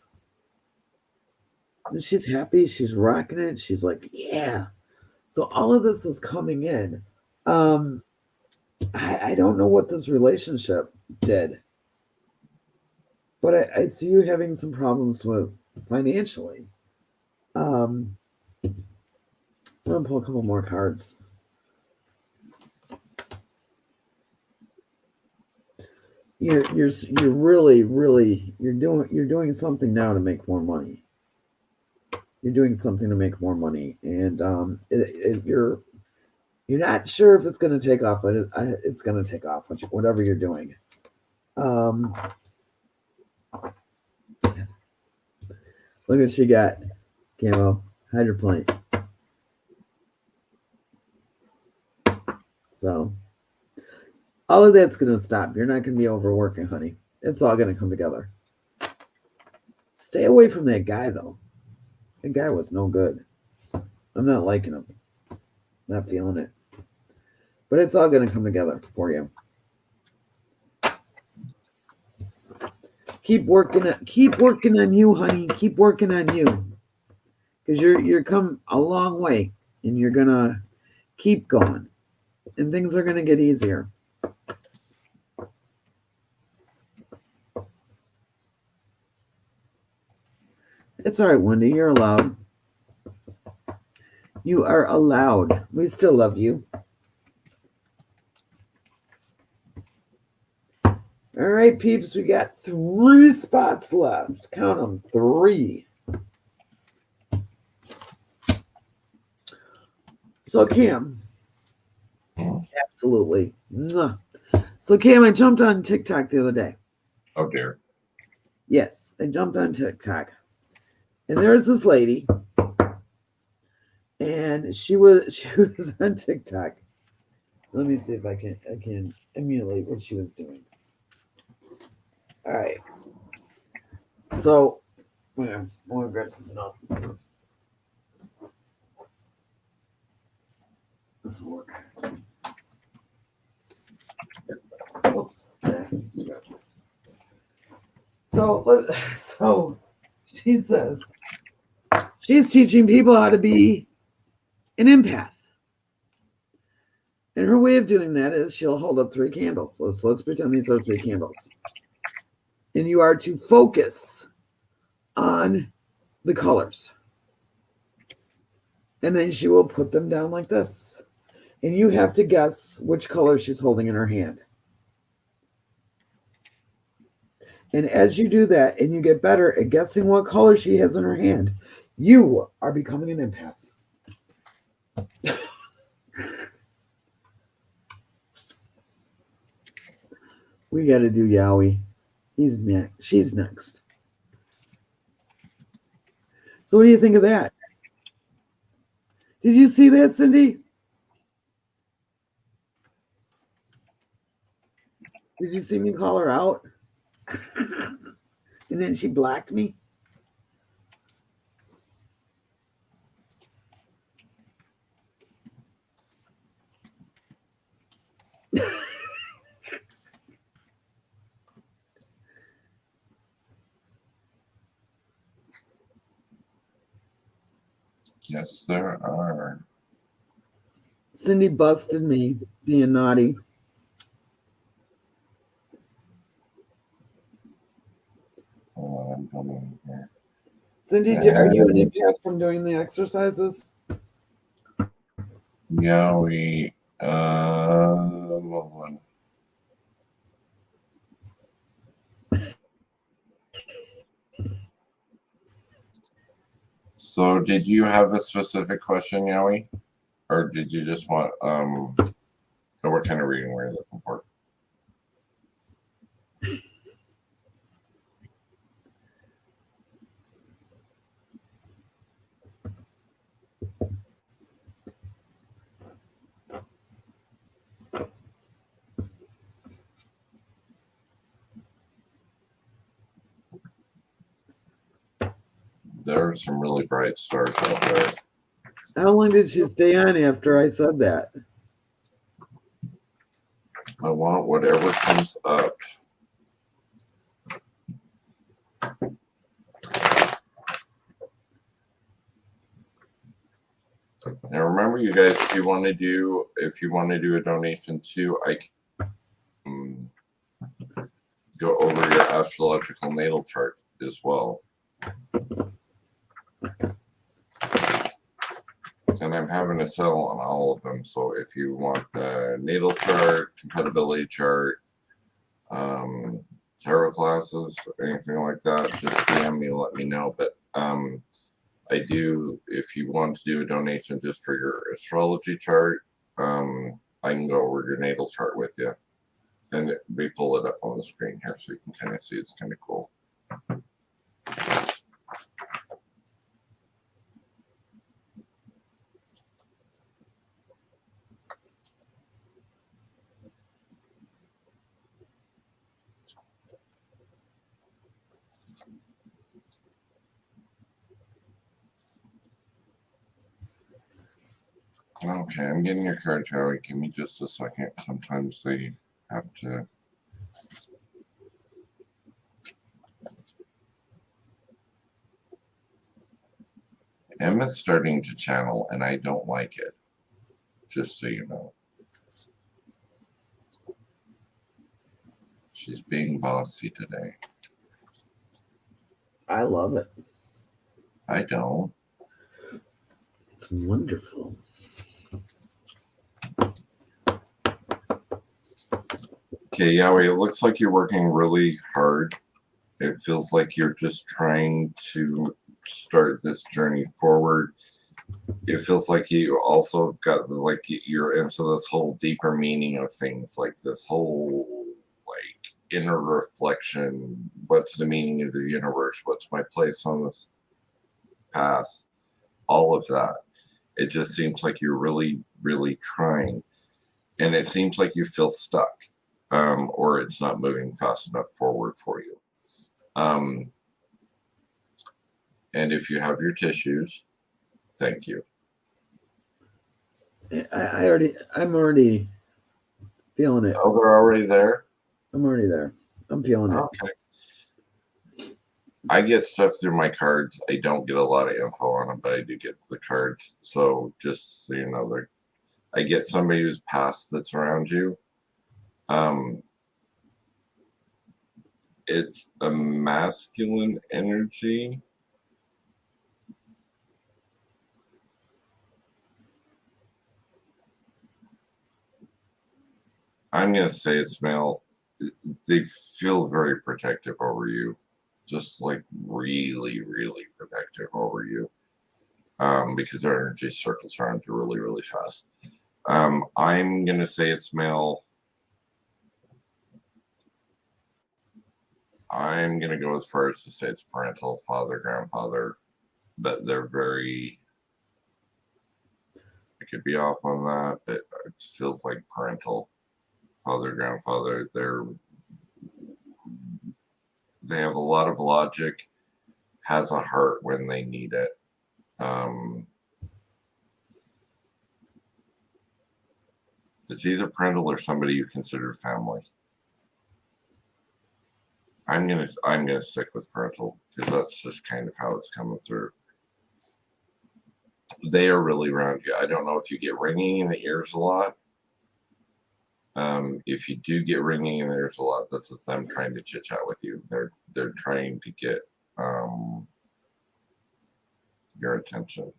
And she's happy, she's rocking it, she's like, yeah. So all of this is coming in. I don't know what this relationship did. But I see you having some problems with financially. I'm gonna pull a couple more cards. You're really you're doing something now to make more money. You're doing something to make more money, and you're not sure if it's going to take off, but it's going to take off, whatever you're doing. Um, Look what she got, Camo, hydroplane. So all of that's going to stop. You're not going to be overworking, honey. It's all going to come together. Stay away from that guy, though. That guy was no good. I'm not liking him. Not feeling it. But it's all going to come together for you. Keep working on you, honey. Keep working on you. Because you're come a long way, and you're gonna keep going, and things are gonna get easier. It's all right, Wendy. You're allowed. You are allowed. We still love you. All right, peeps. We got 3 spots left. Count them. 3. So, Cam. Absolutely. So, Cam, I jumped on TikTok the other day. Oh, dear. Yes, I jumped on TikTok. And there was this lady. And she was on TikTok. Let me see if I can emulate what she was doing. All right. So, I'm gonna grab something else. This will work. Oops. So she says she's teaching people how to be an empath. And her way of doing that is she'll hold up 3 candles. So let's pretend these are 3 candles. And you are to focus on the colors. And then she will put them down like this. And you have to guess which color she's holding in her hand. And as you do that, and you get better at guessing what color she has in her hand, you are becoming an empath. We got to do Yowie. He's next. She's next. So what do you think of that? Did you see that, Cindy? Did you see me call her out? And then she blocked me? Yes, there are. Cindy busted me being naughty. I'm coming here. Cindy, are you an empath from doing the exercises? Yeah, we. Hold on. So, did you have a specific question, Yowie? Or did you just want, or what kind of reading were you looking for? There are some really bright stars out there. How long did she stay on after I said that? I want whatever comes up. Now remember, you guys, if you want to do a donation too, I can go over your astrological natal chart as well. And I'm having a sale on all of them. So if you want a natal chart, compatibility chart, tarot classes, anything like that, just DM me and let me know. But I do, if you want to do a donation just for your astrology chart, I can go over your natal chart with you. And we pull it up on the screen here so you can kind of see. It's kind of cool. Okay, I'm getting your card, Joey. Give me just a second. Sometimes they have to. Emma's starting to channel, and I don't like it. Just so you know. She's being bossy today. I love it. I don't. It's wonderful. Okay, Yahweh, it looks like you're working really hard. It feels like you're just trying to start this journey forward. It feels like you also have got like you're into this whole deeper meaning of things, like this whole like inner reflection. What's the meaning of the universe? What's my place on this path? All of that. It just seems like you're really, really trying. And it seems like you feel stuck, or it's not moving fast enough forward for you. And if you have your tissues, thank you. I'm already feeling it. Oh, they're already there? I'm already there. I'm feeling it. Okay. I get stuff through my cards. I don't get a lot of info on them, but I do get the cards. So just so you know, I get somebody who's past that's around you. It's a masculine energy. I'm going to say it's male. They feel very protective over you. Just like really, really protective over you. Because their energy circles around you really, really fast. I'm going to say it's male. I'm going to go as far as to say it's parental, father, grandfather, but they're very, I could be off on that, but it feels like parental, father, grandfather. They have a lot of logic, has a heart when they need it. It's either parental or somebody you consider family. I'm gonna stick with parental because that's just kind of how it's coming through. They are really around you. I don't know if you get ringing in the ears a lot. If you do get ringing in the ears a lot, that's just them trying to chit chat with you. They're trying to get your attention.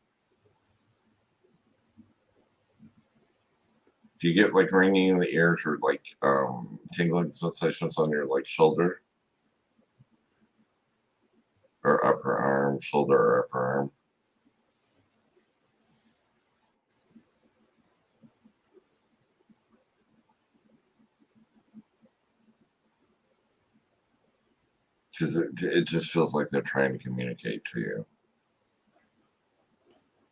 Do you get like ringing in the ears or like tingling sensations on your like shoulder? Or upper arm, shoulder or upper arm. Because it just feels like they're trying to communicate to you.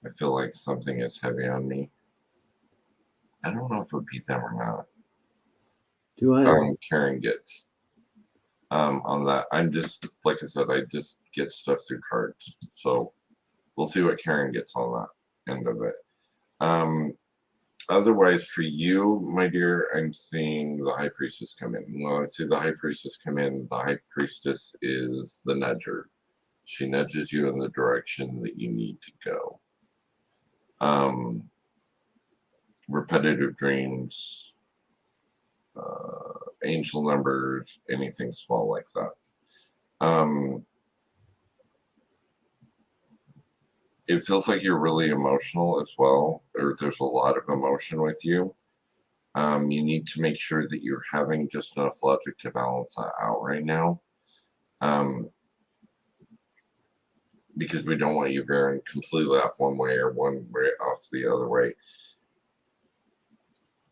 I feel like something is heavy on me. I don't know if it would be them or not. Do I? Karen gets on that. I'm just, like I said, I just get stuff through cards. So we'll see what Karen gets on that end of it. Otherwise, for you, my dear, I'm seeing the High Priestess come in. When I see the High Priestess come in, the High Priestess is the nudger. She nudges you in the direction that you need to go. Repetitive dreams, angel numbers, anything small like that. It feels like you're really emotional as well, or there's a lot of emotion with you. You need to make sure that you're having just enough logic to balance that out right now. Because we don't want you veering completely off one way or one way off the other way.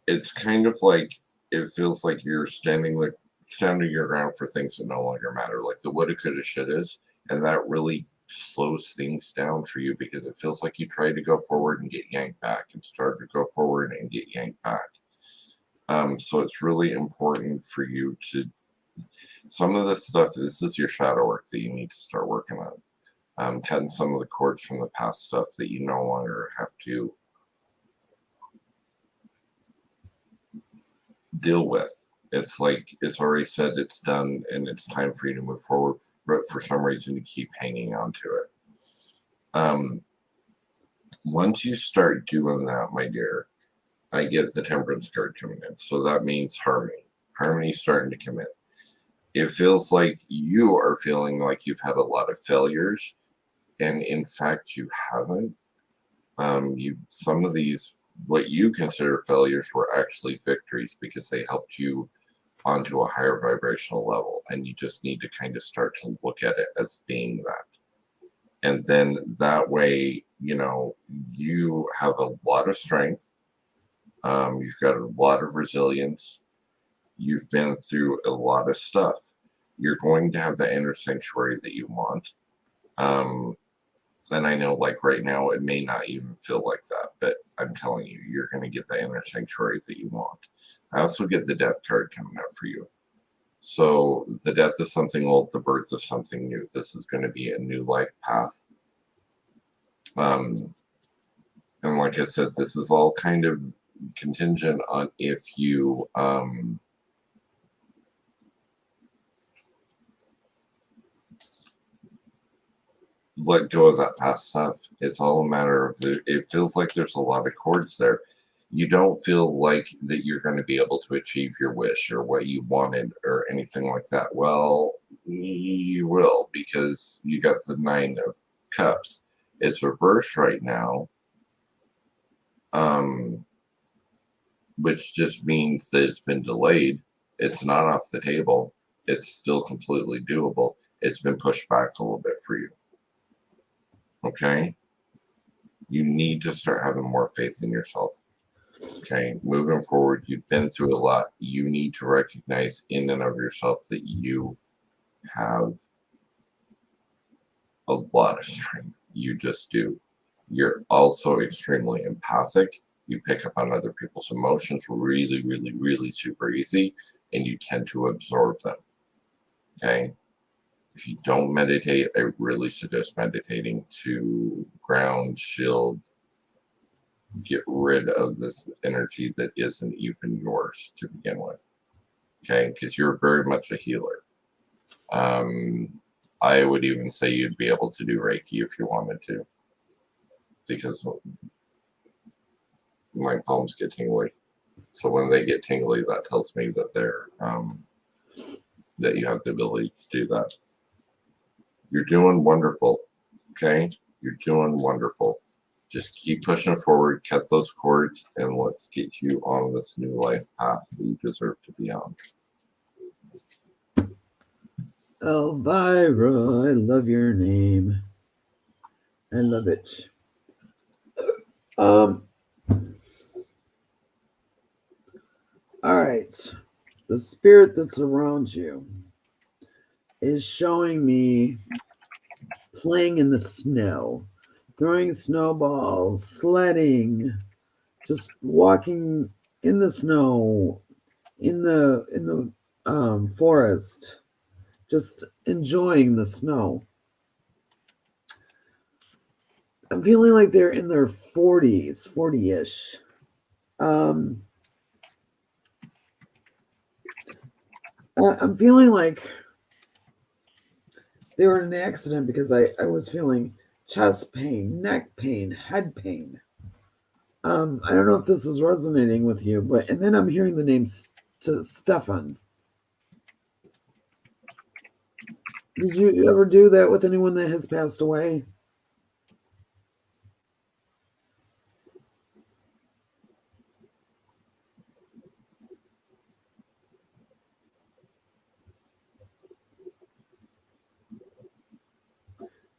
It's kind of like, it feels like you're standing your ground for things that no longer matter, like the woulda, coulda, shouldas, and that really slows things down for you because it feels like you try to go forward and get yanked back and start to go forward and get yanked back. So it's really important for you to, some of this stuff, this is your shadow work that you need to start working on. Cutting some of the cords from the past stuff that you no longer have to deal with. It's like it's already said it's done and it's time for you to move forward, but for some reason you keep hanging on to it. Once you start doing that, my dear, I get the Temperance card coming in. So that means harmony. Harmony's starting to come in. It feels like you are feeling like you've had a lot of failures, and in fact you haven't. Some of these, what you consider failures, were actually victories because they helped you onto a higher vibrational level, and you just need to kind of start to look at it as being that. And then that way, you have a lot of strength. You've got a lot of resilience. You've been through a lot of stuff. You're going to have the inner sanctuary that you want. And I know, like right now, it may not even feel like that, but I'm telling you, you're going to get the inner sanctuary that you want. I also get the Death card coming up for you. So the death of something old, the birth of something new. This is going to be a new life path. And like I said, this is all kind of contingent on if you let go of that past stuff. It's all a matter of it feels like there's a lot of cords there. You don't feel like that you're going to be able to achieve your wish or what you wanted or anything like that. Well, you will, because you got the 9 of Cups. It's reversed right now, which just means that it's been delayed. It's not off the table. It's still completely doable. It's been pushed back a little bit for you. Okay? You need to start having more faith in yourself. Okay? Moving forward, you've been through a lot. You need to recognize in and of yourself that you have a lot of strength. You just do. You're also extremely empathic. You pick up on other people's emotions really, really, really super easy, and you tend to absorb them. Okay? If you don't meditate, I really suggest meditating to ground, shield, get rid of this energy that isn't even yours to begin with. Okay? Because you're very much a healer. I would even say you'd be able to do Reiki if you wanted to, because my palms get tingly. So when they get tingly, that tells me that they're that you have the ability to do that. You're doing wonderful. Okay? You're doing wonderful. Just keep pushing forward, cut those cords, and let's get you on this new life path that you deserve to be on. Elvira, I love your name. I love it. All right. The spirit that's around you is showing me playing in the snow, throwing snowballs, sledding, just walking in the snow, in the forest, just enjoying the snow. I'm feeling like they're in their 40s, 40-ish. I'm feeling like they were in an accident because I was feeling chest pain, neck pain, head pain. I don't know if this is resonating with you, but and then I'm hearing the name Stefan. Did you ever do that with anyone that has passed away?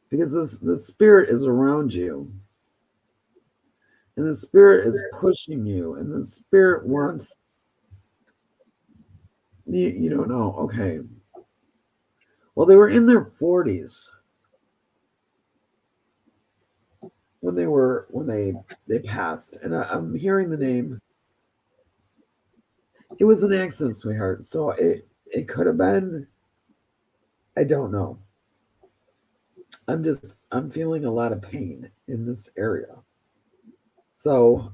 Because the spirit is around you, and the spirit is pushing you, and the spirit wants you don't know. Okay. Well, they were in their 40s when they passed, and I'm hearing the name. It was an accident, sweetheart. So it could have been. I don't know. I'm feeling a lot of pain in this area. So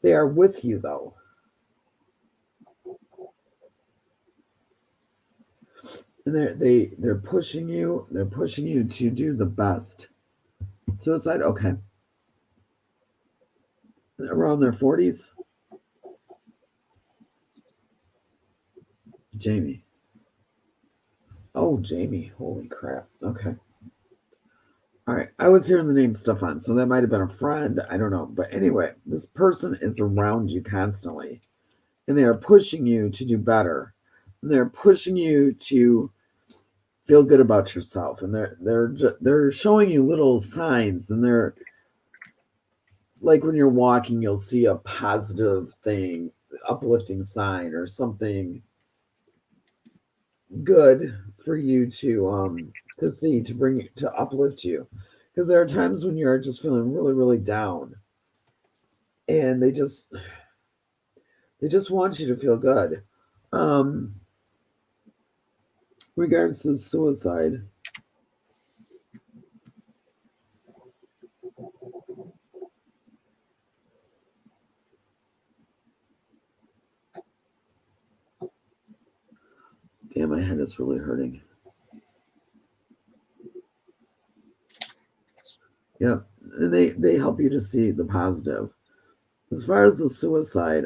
they are with you though, and they're pushing you. They're pushing you to do the best. Suicide. Okay. Around their 40s. Jamie. Oh, Jamie. Holy crap. Okay. All right. I was hearing the name Stefan, so that might have been a friend. I don't know. But anyway, this person is around you constantly, and they are pushing you to do better. And they're pushing you to feel good about yourself, and they're showing you little signs, and they're like when you're walking, you'll see a positive thing, uplifting sign, or something good for you to see, to bring you, to uplift you, because there are times when you're just feeling really really down, and they just want you to feel good. um Regards to suicide, damn, my head is really hurting. Yeah, and they help you to see the positive. As far as the suicide,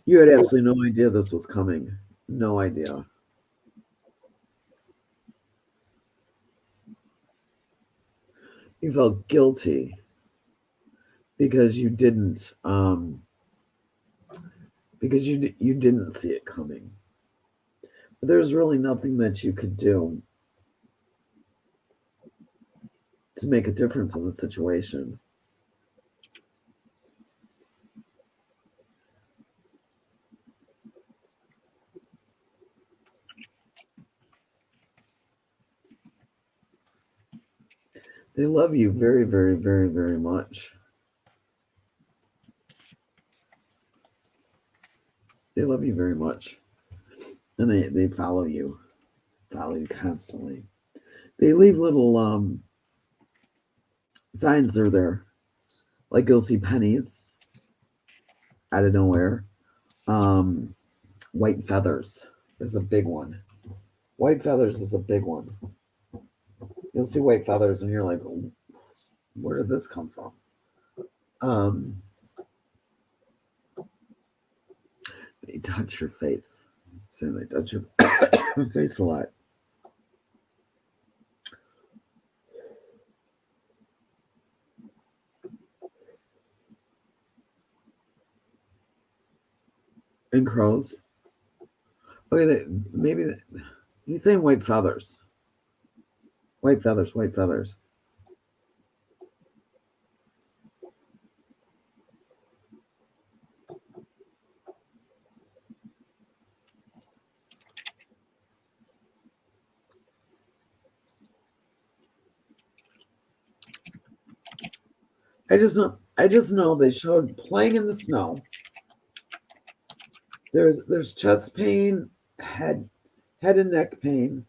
you had absolutely no idea this was coming. No idea. You felt guilty because you didn't see it coming. But there's really nothing that you could do to make a difference in the situation. They love you very, very, very, very much. They love you very much, and they follow you constantly. They leave little signs. They're there, like you'll see pennies out of nowhere. Um, White feathers is a big one. White feathers is a big one. You'll see white feathers, and you're like, where did this come from? Um, they touch your face. So they touch your face a lot. And crows. Okay, maybe he's saying white feathers. White feathers. White feathers. I just know they showed playing in the snow. There's chest pain, head and neck pain.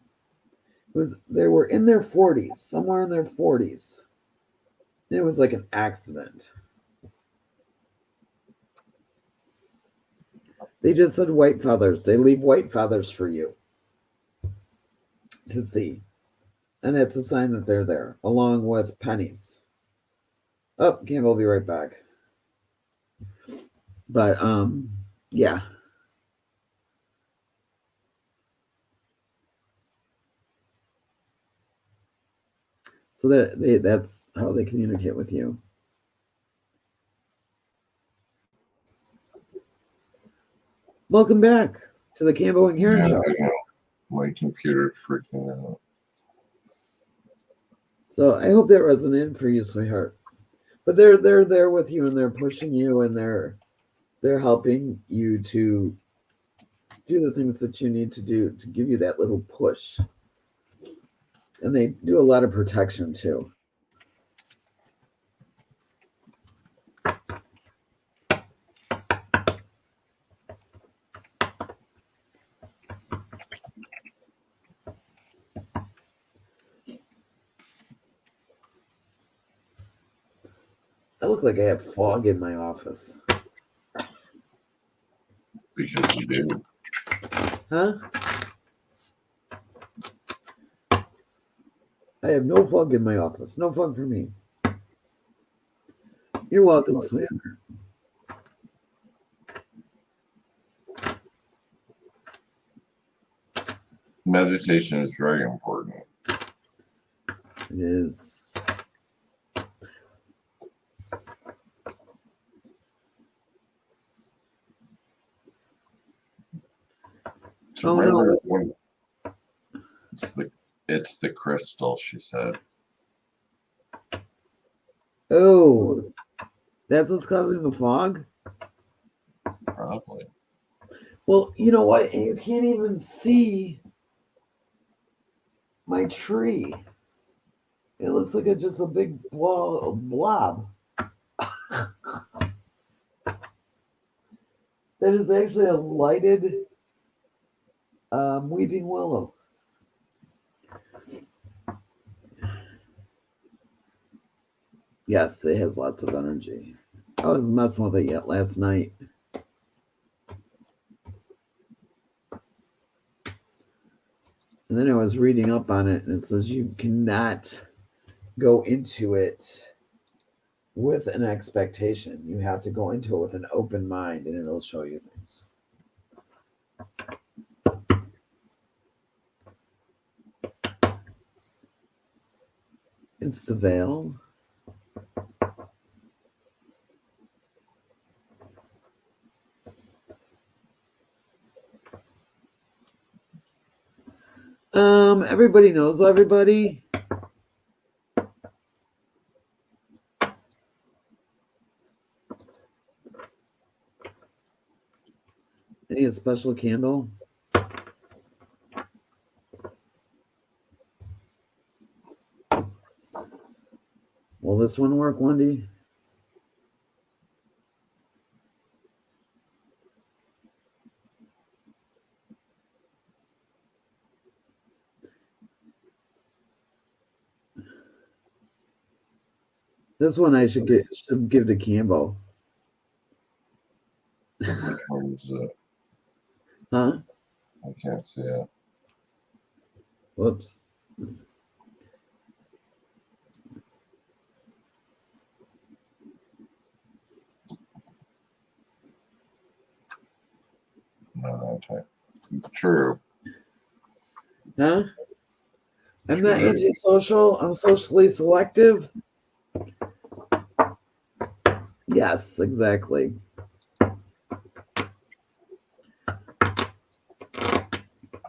They were in their 40s, somewhere in their 40s. It was like an accident. They just said white feathers. They leave white feathers for you to see. And that's a sign that they're there, along with pennies. Oh, Cambo will be right back. But yeah. So that's how they communicate with you. Welcome back to the Cambo and Karen Yeah, show. I know. My computer's freaking out. So I hope that resonated for you, sweetheart. But they're there with you, and they're pushing you, and they're helping you to do the things that you need to do to give you that little push. And they do a lot of protection too. I look like I have fog in my office. Because you do. Huh? I have no fog in my office. No fog for me. You're welcome, sweetheart. Meditation is very important. It is. So Oh, remember no. when it's the crystal, she said. Oh, that's what's causing the fog? Probably. Well, you know what? You can't even see my tree. It looks like it's just a big blob. That is actually a lighted weeping willow. Yes, it has lots of energy. I was messing with it yet last night. And then I was reading up on it, and it says you cannot go into it with an expectation. You have to go into it with an open mind, and it'll show you things. It's the veil. Everybody knows everybody. Any special candle? Will this one work, Wendy? This one I should give to Cambo. Which one's it? Huh? I can't see it. Whoops. No, true. Huh? I'm not antisocial. I'm socially selective. Yes, exactly.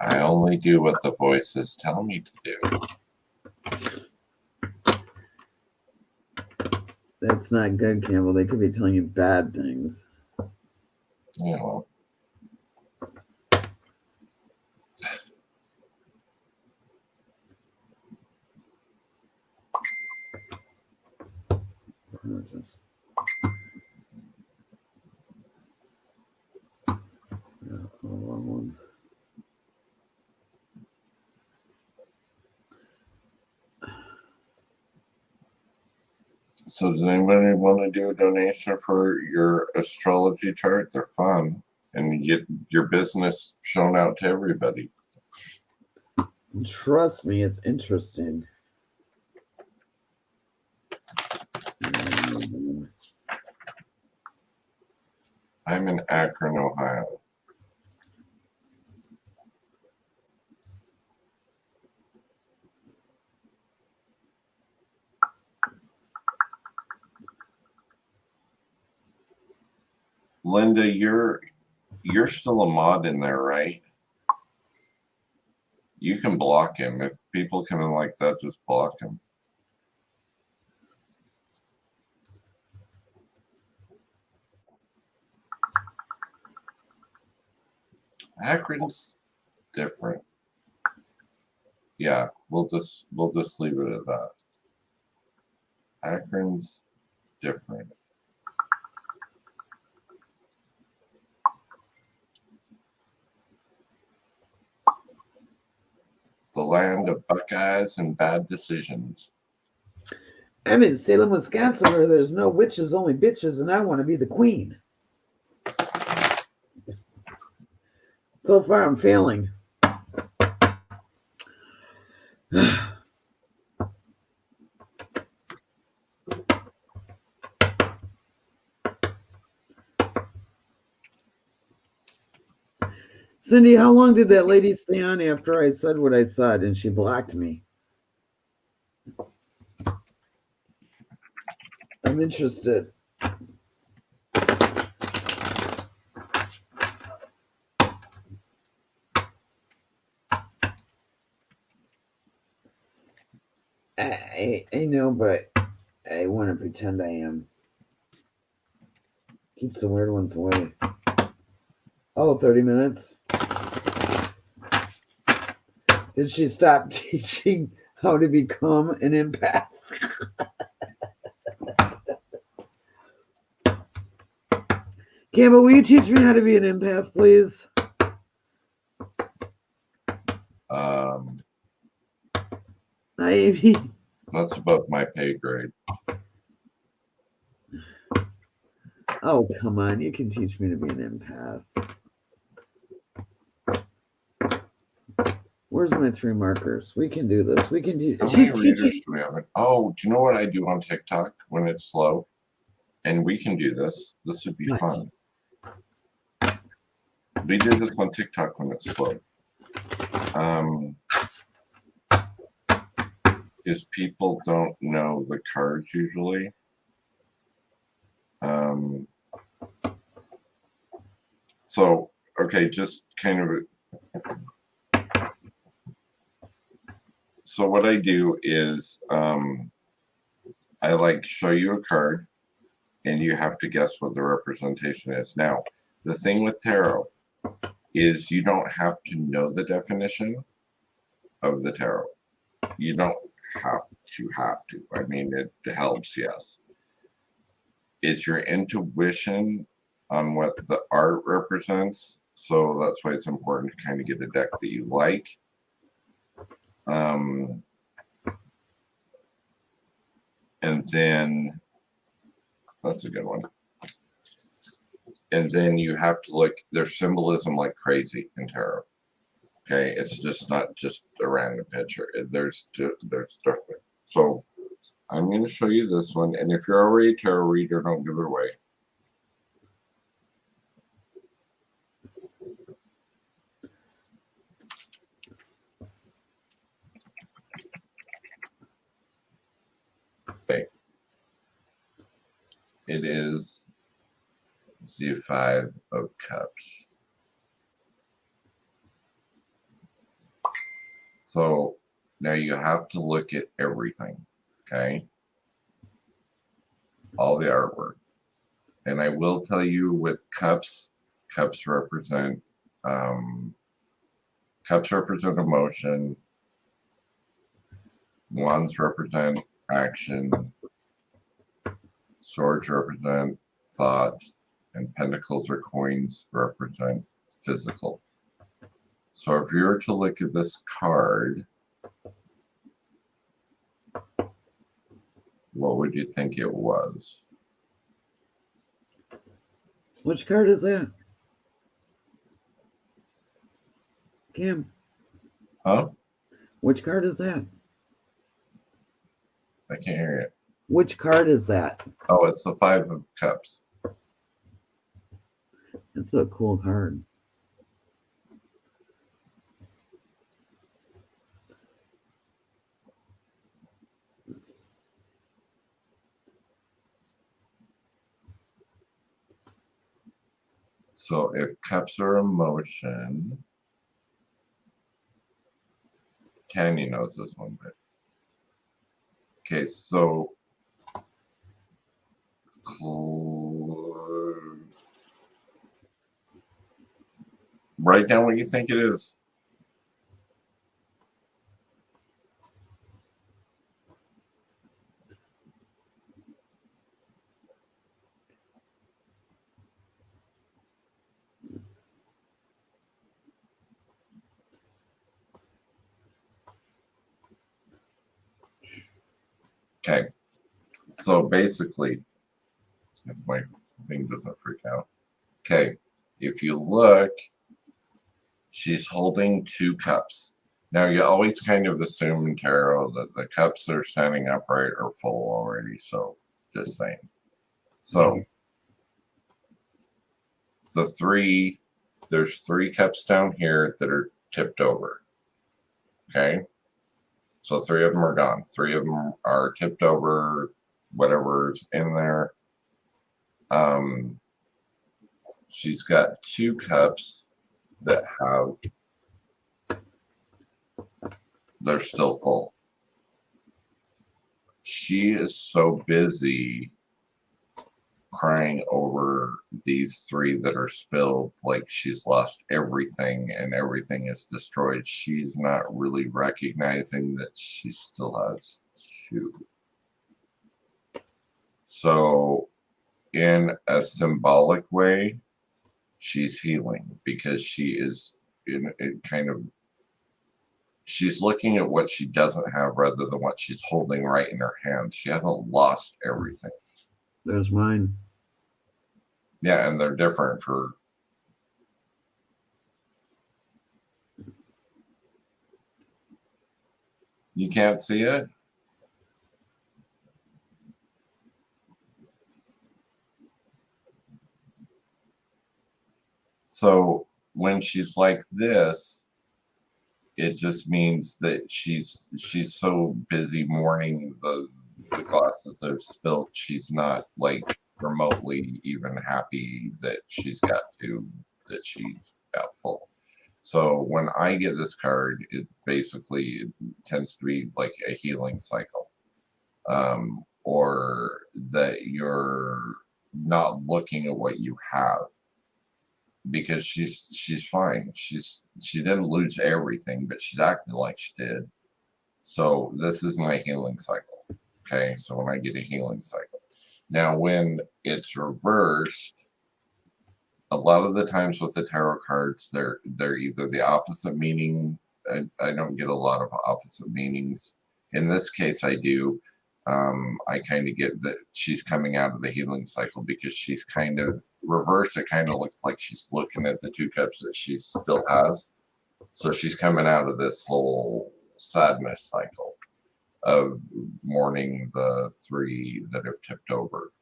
I only do what the voices tell me to do. That's not good, Campbell. They could be telling you bad things. You know. Just, wrong one. So does anybody want to do a donation for your astrology chart? They're fun. And you get your business shown out to everybody. Trust me, it's interesting. I'm in Akron, Ohio. Linda, you're still a mod in there, right? You can block him. If people come in like that, just block him. Akron's different. Yeah, we'll just leave it at that. Akron's different. The land of Buckeyes and bad decisions. I'm in Salem, Wisconsin, where there's no witches, only bitches, and I want to be the queen. So far, I'm failing. Cindy, how long did that lady stay on after I said what I said and she blocked me? I'm interested. I know, but I want to pretend I am. Keeps the weird ones away. Oh, 30 minutes. Did she stop teaching how to become an empath? Cambo, will you teach me how to be an empath, please? That's above my pay grade. Oh, come on. You can teach me to be an empath. Where's my 3 markers? We can do this. We can do. How many readers do we have? Oh, do you know what I do on TikTok when it's slow? And we can do this. This would be fun. We do this on TikTok when it's slow. Is people don't know the cards usually. So, okay, just kind of. So what I do is I like show you a card and you have to guess what the representation is. Now, the thing with tarot is you don't have to know the definition of the tarot. You don't have to. I mean, it helps, yes. It's your intuition on what the art represents. So that's why it's important to kind of get a deck that you like. And then that's a good one. And then you have to look, there's symbolism like crazy in tarot. Okay, it's just not just a random picture. There's stuff. So I'm going to show you this one, and if you're already a tarot reader, don't give it away. Okay. It is the 5 of Cups. So now you have to look at everything, okay? All the artwork. And I will tell you with cups represent emotion. Wands represent action. Swords represent thought. And pentacles or coins represent physical. So if you were to look at this card, what would you think it was? Which card is that? Cam? Huh? Which card is that? I can't hear you. Which card is that? Oh, it's the 5 of Cups. It's a cool card. So if cups are emotion, Tanya knows this one, but okay, so write down what you think it is. Okay, so basically, if my thing doesn't freak out. Okay, if you look, she's holding 2 cups. Now, you always kind of assume in tarot that the cups that are standing upright are full already, so just saying. So, there's 3 cups down here that are tipped over. Okay, so 3 of them are gone. 3 of them are tipped over, whatever's in there. She's got 2 cups that they're still full. She is so busy crying over these 3 that are spilled, like she's lost everything and everything is destroyed. She's not really recognizing that she still has 2. So, in a symbolic way, she's healing because she is in it kind of she's looking at what she doesn't have rather than what she's holding right in her hands. She hasn't lost everything. There's mine. Yeah, and they're different for. You can't see it? So when she's like this, it just means that she's so busy mourning the glasses that have spilled. She's not like remotely even happy that she's got full. So when I get this card, it tends to be like a healing cycle, or that you're not looking at what you have, because she's fine. She didn't lose everything, but she's acting like she did. So this is my healing cycle. Okay, so when I get a healing cycle. Now, when it's reversed, a lot of the times with the tarot cards, they're either the opposite meaning. I don't get a lot of opposite meanings. In this case, I do. I kind of get that she's coming out of the healing cycle because she's kind of reversed. It kind of looks like she's looking at the 2 cups that she still has. So she's coming out of this whole sadness cycle of mourning the 3 that have tipped over.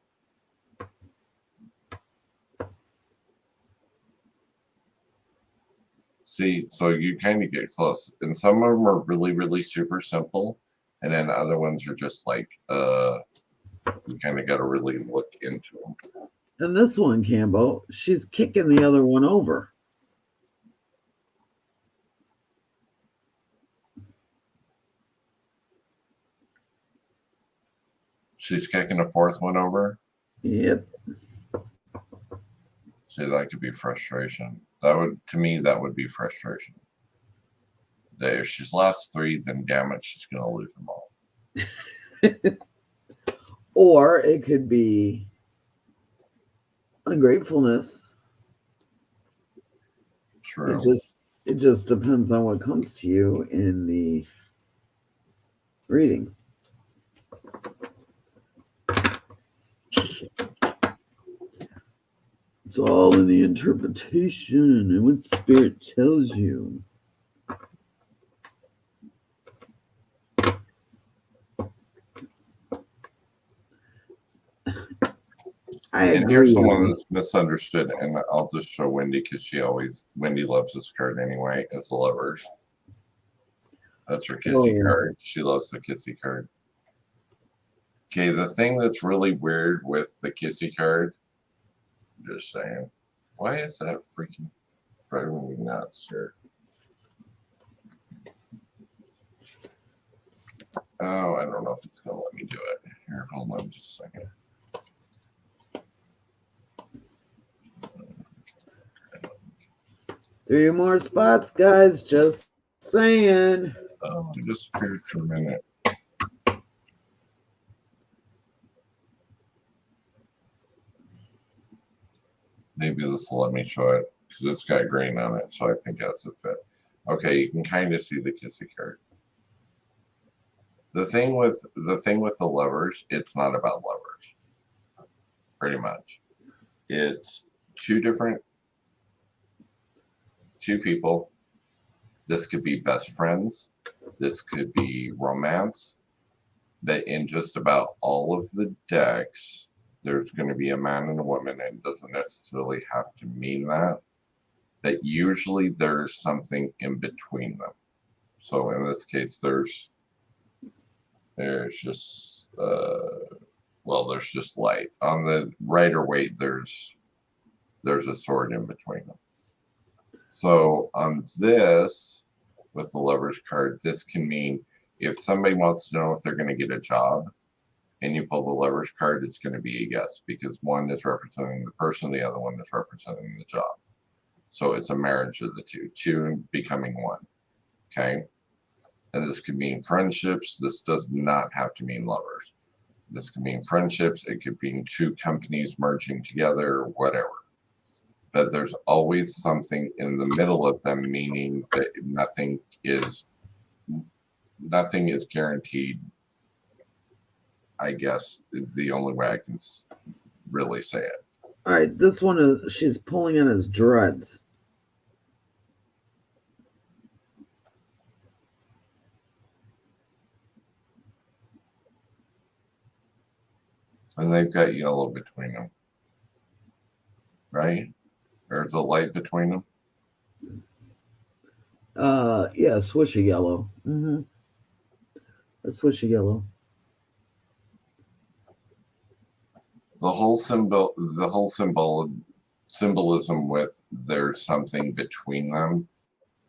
See, so you kind of get close. And some of them are really, really super simple. And then other ones are just like, you kind of got to really look into them. And this one, Cambo, she's kicking the other one over. She's kicking the 4th one over? Yep. See, that could be frustration. To me, that would be frustration. That if she's lost 3, then damn it, she's going to lose them all. Or it could be ungratefulness. True. It just depends on what comes to you in the reading. It's all in the interpretation and what spirit tells you. And here's someone that's misunderstood, and I'll just show Wendy because Wendy loves this card anyway, as the Lovers. That's her kissy card. She loves the kissy card. Okay, the thing that's really weird with the kissy card, just saying, Why is that freaking driving me nuts here? Oh, I don't know if it's going to let me do it. Here, hold on just a second. 3 more spots, guys. Just saying. Oh, it disappeared for a minute. Maybe this will let me show it because it's got green on it, so I think that's a fit. Okay, you can kind of see the kissy card. The thing with the lovers, it's not about lovers. Pretty much. It's two people. This could be best friends. This could be romance. That in just about all of the decks, there's going to be a man and a woman, and it doesn't necessarily have to mean that. That usually there's something in between them. So in this case, there's just there's just light. On the Rider Waite, there's a sword in between them. So on this, with the Lover's card, this can mean if somebody wants to know if they're going to get a job, and you pull the Lover's card, it's going to be a yes, because one is representing the person, the other one is representing the job. So it's a marriage of the two becoming one. Okay. And this could mean friendships. This does not have to mean lovers. This could mean friendships. It could mean two companies merging together, whatever. But there's always something in the middle of them, meaning that nothing is guaranteed. I guess is the only way I can really say it. All right, this one is she's pulling in his dreads. And they've got yellow between them, right? There's a light between them. Yeah, swishy yellow. Mm-hmm. A swishy yellow. The whole symbolism with there's something between them.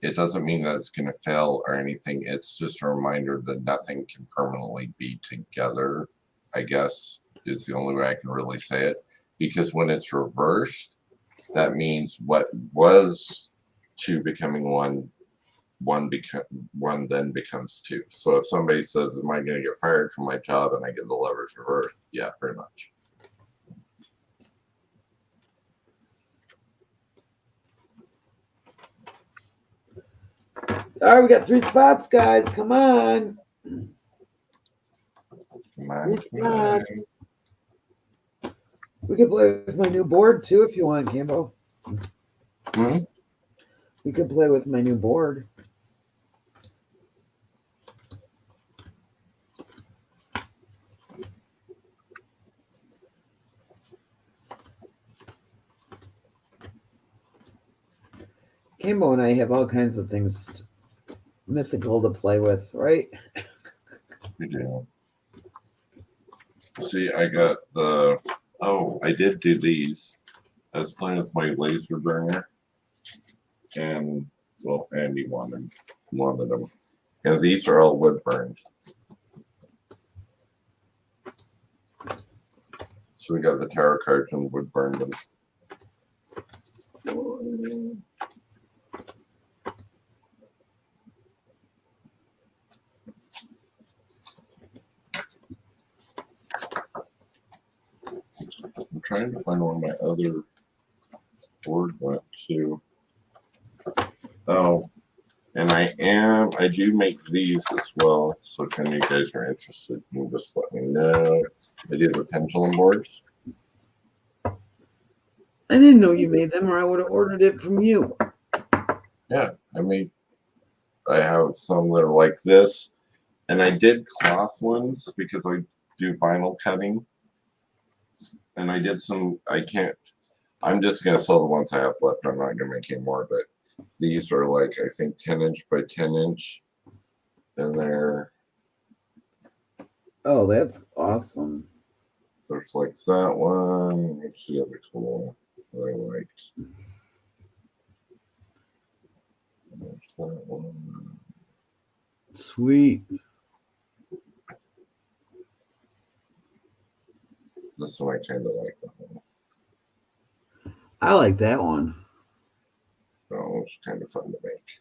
It doesn't mean that it's going to fail or anything. It's just a reminder that nothing can permanently be together, I guess, is the only way I can really say it. Because when it's reversed, that means what was two becoming one then becomes two. So if somebody says, am I going to get fired from my job, and I get the Lovers reversed? Yeah, pretty much. All right, we got 3 spots, guys. Come on. Come on. 3 spots. We could play with my new board too if you want, Cambo. Hmm? We could play with my new board. Cambo and I have all kinds of things mythical to play with, right? We do. See, I got I did do these. I was playing with my laser burner, and Andy wanted them. And these are all wood burned. So we got the tarot cards and wood burned them. I'm trying to find where my other board went to. Oh, and I do make these as well. So if any of you guys are interested, you can just let me know. I do the pendulum boards. I didn't know you made them, or I would have ordered it from you. Yeah, I have some that are like this, and I did cloth ones because I do vinyl cutting, and I did some. I'm just gonna sell the ones I have left. I'm not gonna make any more, but these are like I think 10-inch by 10-inch, and they're. Oh, that's awesome. There's like that one. What's the other cool one? I liked. There's that one. Sweet. This one I kind of like. That one. I like that one. Oh, it's kind of fun to make.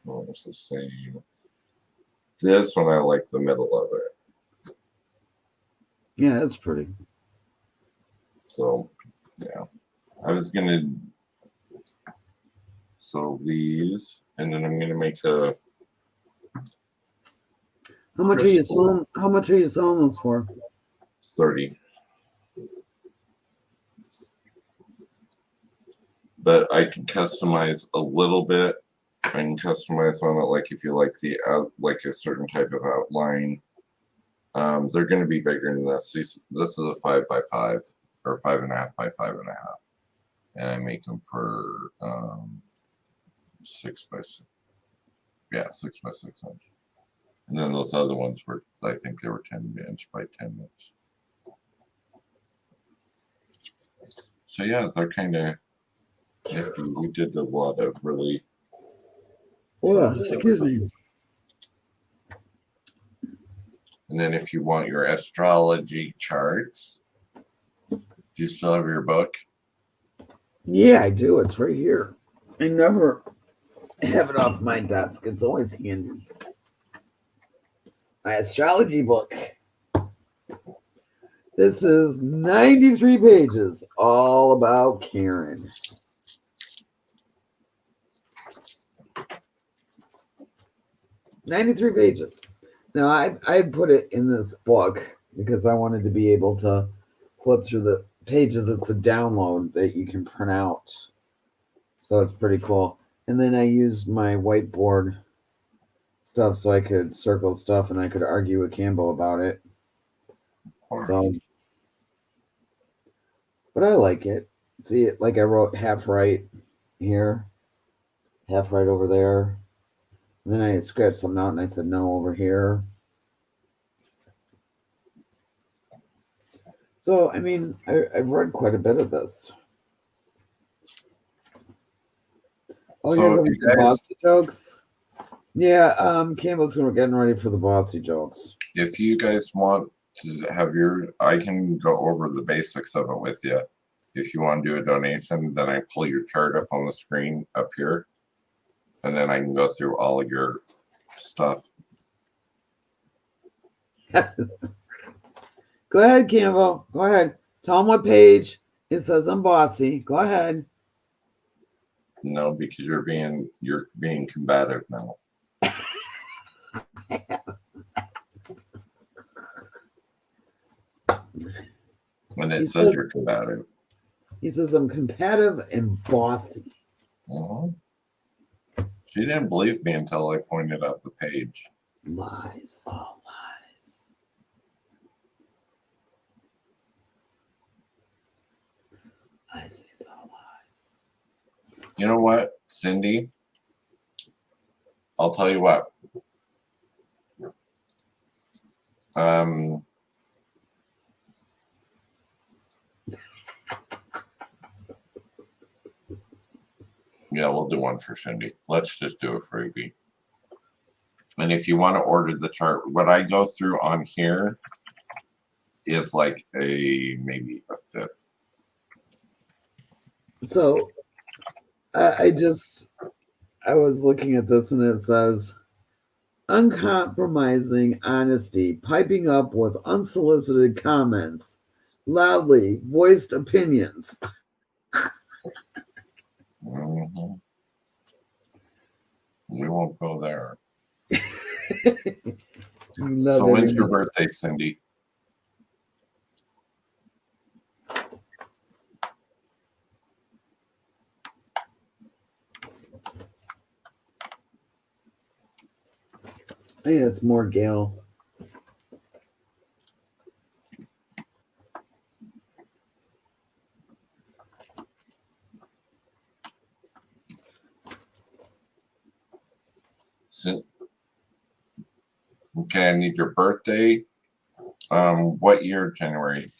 Almost the same. This one I like the middle of it. Yeah, that's pretty. So, yeah. I was gonna sell these, and then I'm gonna make a. How much are you selling? How much are you selling this for? 30. But I can customize a little bit. I can customize on it, like if you like the like a certain type of outline. They're going to be bigger than this. This is a 5x5 or 5.5 by 5.5, and I make them for 6x6. Yeah, 6x6 inch. And then those other ones were, I think they were 10 inch by 10 inch. So yeah, they're kind of nifty. We did a lot of really. Oh, excuse me. And then if you want your astrology charts, do you still have your book? Yeah, I do. It's right here. I never have it off my desk. It's always handy. My astrology book. This is 93 pages, all about Karen. "93 pages." Now, I put it in this book because I wanted to be able to flip through the pages. It's a download that you can print out. So it's pretty cool. And then I used my whiteboard stuff so I could circle stuff and I could argue with Cambo about it. So, but I like it. See, like I wrote half right here, half right over there. And then I scratched something out and I said no over here. So, I mean, I've read quite a bit of this. Oh, So here's some bossy jokes. Yeah, Campbell's getting ready for the bossy jokes. If you guys want to have your, I can go over the basics of it with you. If you want to do a donation, then I pull your chart up on the screen up here, and then I can go through all of your stuff. Go ahead, Campbell. Go ahead. Tell him what page it says I'm bossy. Go ahead. No, because you're being combative now. And it says you're combative. He says I'm combative and bossy. She didn't believe me until I pointed out the page. Lies, all lies. I say it's all lies. You know what, Cindy? I'll tell you what. Yeah, we'll do one for Cindy. Let's just do a freebie. And if you want to order the chart, what I go through on here is like maybe a fifth. So I was looking at this and it says uncompromising honesty, piping up with unsolicited comments, loudly voiced opinions. Mm-hmm. We won't go there. So when's your birthday, Cindy? I think it's more Gail. Okay, I need your birthday. What year, January?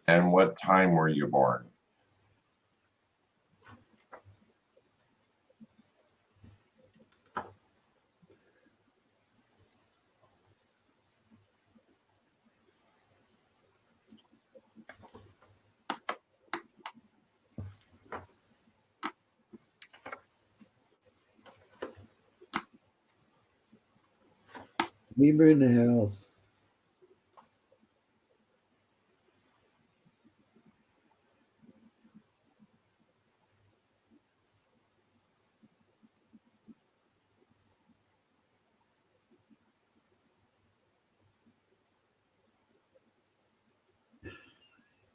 And what time were you born? Libra in the house.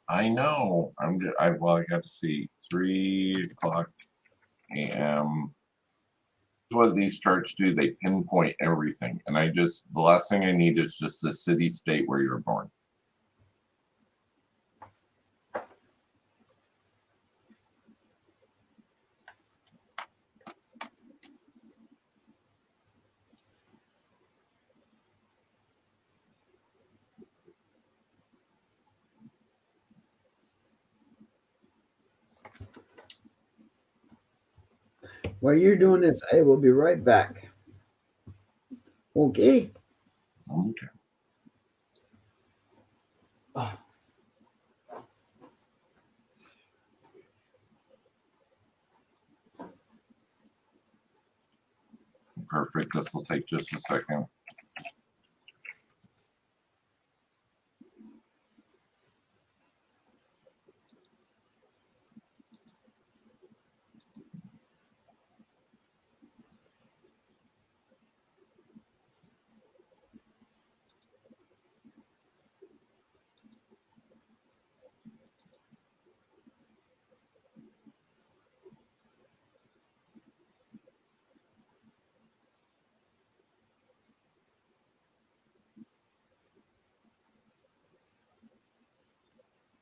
I know. Well, I got to see 3 o'clock a.m. What these charts do, they pinpoint everything. And the last thing I need is just the city, state where you were born. While you're doing this, I will be right back. Okay. Okay. Ah. Perfect. This will take just a second.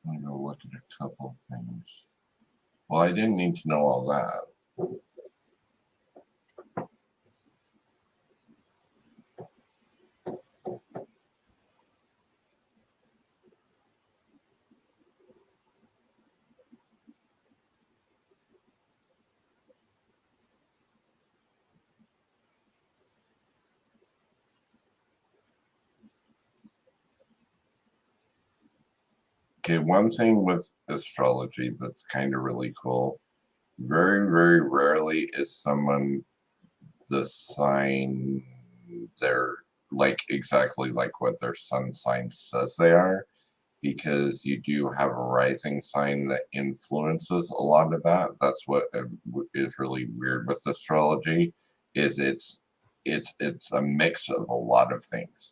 I'm going to look at a couple of things. Well, I didn't need to know all that. Okay, one thing with astrology that's kind of really cool. Very, very rarely is someone the sign they're like exactly like what their sun sign says they are, because you do have a rising sign that influences a lot of that. That's what is really weird with astrology, is it's a mix of a lot of things,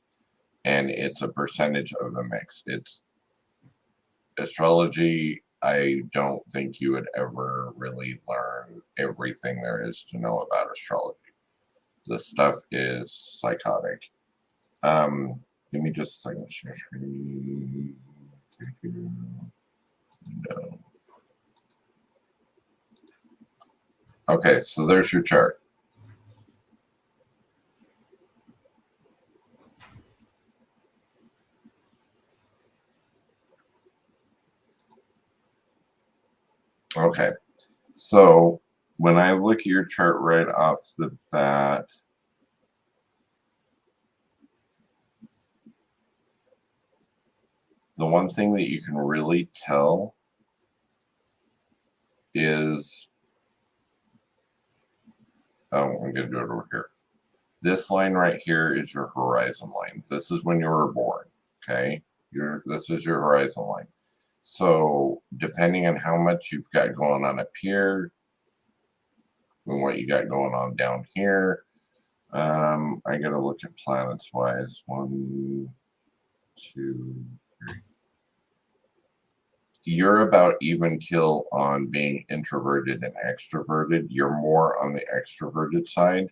and it's a percentage of the mix. It's astrology. I don't think you would ever really learn everything there is to know about astrology. The stuff is psychotic. Give me just a second. Share screen. No. Okay, so there's your chart. Okay, so when I look at your chart right off the bat, the one thing that you can really tell is, oh, I'm going to do it over here. This line right here is your horizon line. This is when you were born, okay? This is your horizon line. So depending on how much you've got going on up here and what you got going on down here, I got to look at planets wise. 1, 2, 3. You're about even kill on being introverted and extroverted. You're more on the extroverted side.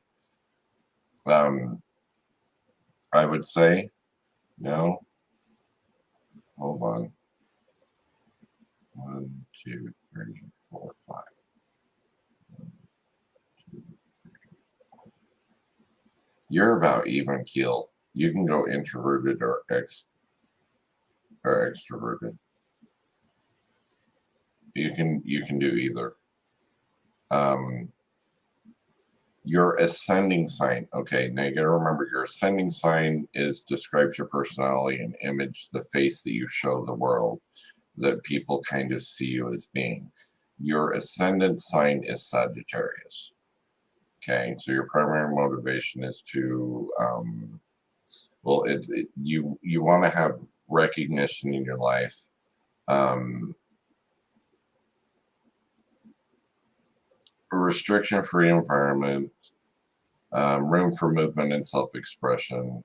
I would say, no, hold on. 1, 2, 3, 4, 5. You're about even keel. You can go introverted or extroverted. You can do either. Your ascending sign. Okay, now you got to remember your ascending sign describes your personality and image, the face that you show the world, that people kind of see you as being. Your ascendant sign is Sagittarius. Okay, so your primary motivation is to, you want to have recognition in your life. A restriction-free environment, room for movement and self-expression,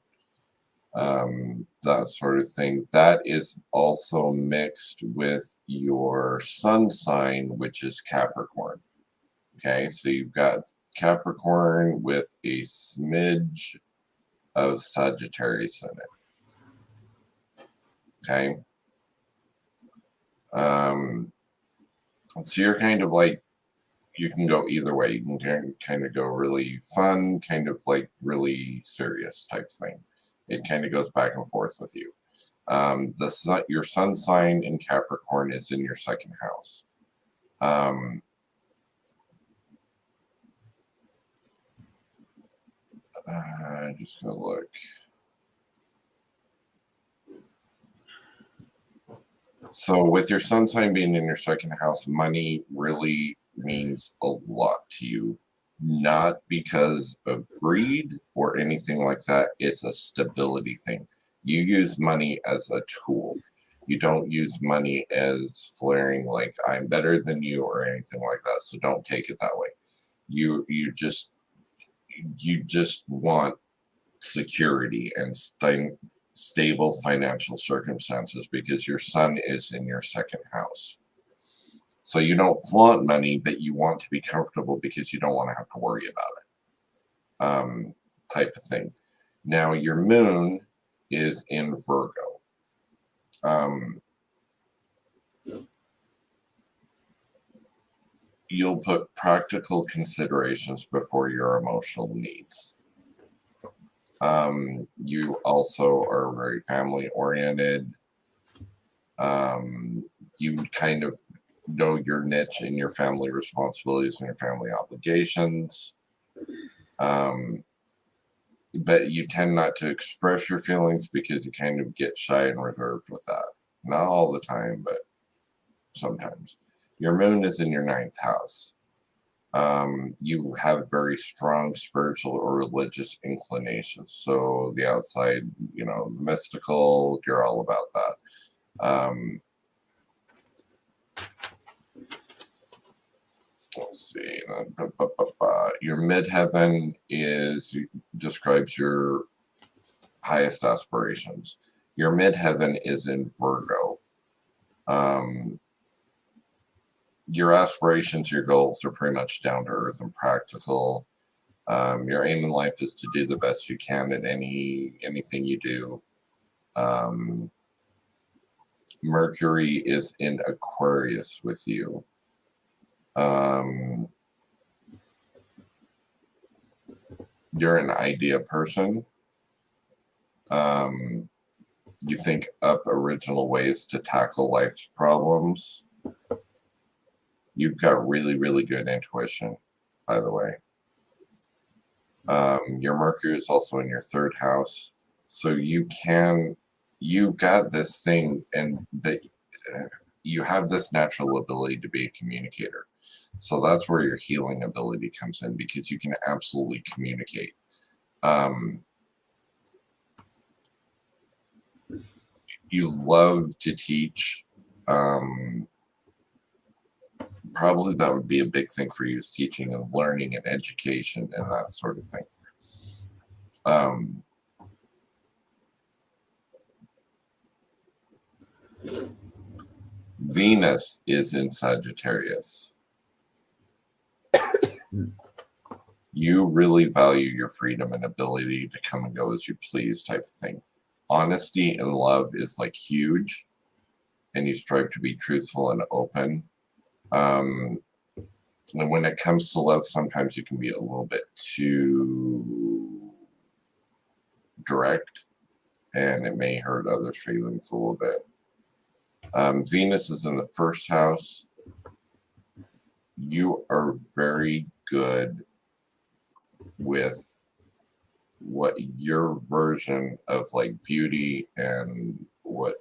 that sort of thing. That is also mixed with your sun sign, which is Capricorn. Okay, so you've got Capricorn with a smidge of Sagittarius in it. Okay. So you're kind of like, you can go either way. You can kind of go really fun, kind of like really serious type thing. It kind of goes back and forth with you. Your sun sign in Capricorn is in your second house. Just gonna look. So with your sun sign being in your second house, money really means a lot to you. Not because of greed or anything like that. It's a stability thing. You use money as a tool. You don't use money as flaring like I'm better than you or anything like that. So don't take it that way. You just want security and stable financial circumstances because your sun is in your second house. So you don't flaunt money, but you want to be comfortable because you don't want to have to worry about it, type of thing. Now your moon is in Virgo. You'll put practical considerations before your emotional needs. You also are very family oriented. You kind of know your niche and your family responsibilities and your family obligations. But you tend not to express your feelings because you kind of get shy and reserved with that. Not all the time, but sometimes. Your moon is in your ninth house. You have very strong spiritual or religious inclinations. So the outside, mystical, you're all about that. Let's see. Your midheaven describes your highest aspirations. Your midheaven is in Virgo. Your aspirations, your goals are pretty much down to earth and practical. Your aim in life is to do the best you can at anything you do. Mercury is in Aquarius with you. You're an idea person. You think up original ways to tackle life's problems. You've got really, really good intuition, by the way. Your Mercury is also in your third house. So you've got this thing, and that you have this natural ability to be a communicator. So that's where your healing ability comes in, because you can absolutely communicate. You love to teach. Probably that would be a big thing for you, is teaching and learning and education and that sort of thing. Venus is in Sagittarius. You really value your freedom and ability to come and go as you please, type of thing. Honesty and love is like huge, and you strive to be truthful and open. And when it comes to love, sometimes you can be a little bit too direct, and it may hurt others' feelings a little bit. Venus is in the first house. You are very good with what your version of like beauty and what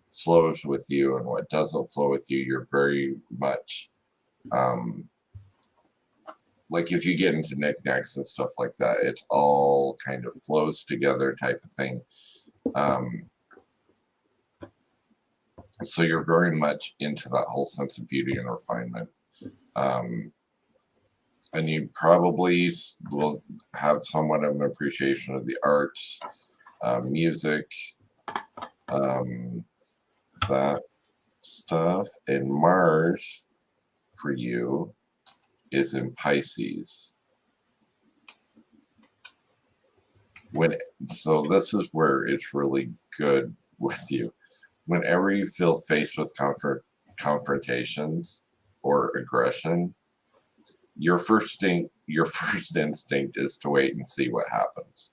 flows with you and what doesn't flow with you. You're very much like if you get into knickknacks and stuff like that, it all kind of flows together type of thing. So you're very much into that whole sense of beauty and refinement. And you probably will have somewhat of an appreciation of the arts, music, that stuff. And Mars for you is in Pisces. So this is where it's really good with you. Whenever you feel faced with confrontations or aggression, your first instinct is to wait and see what happens.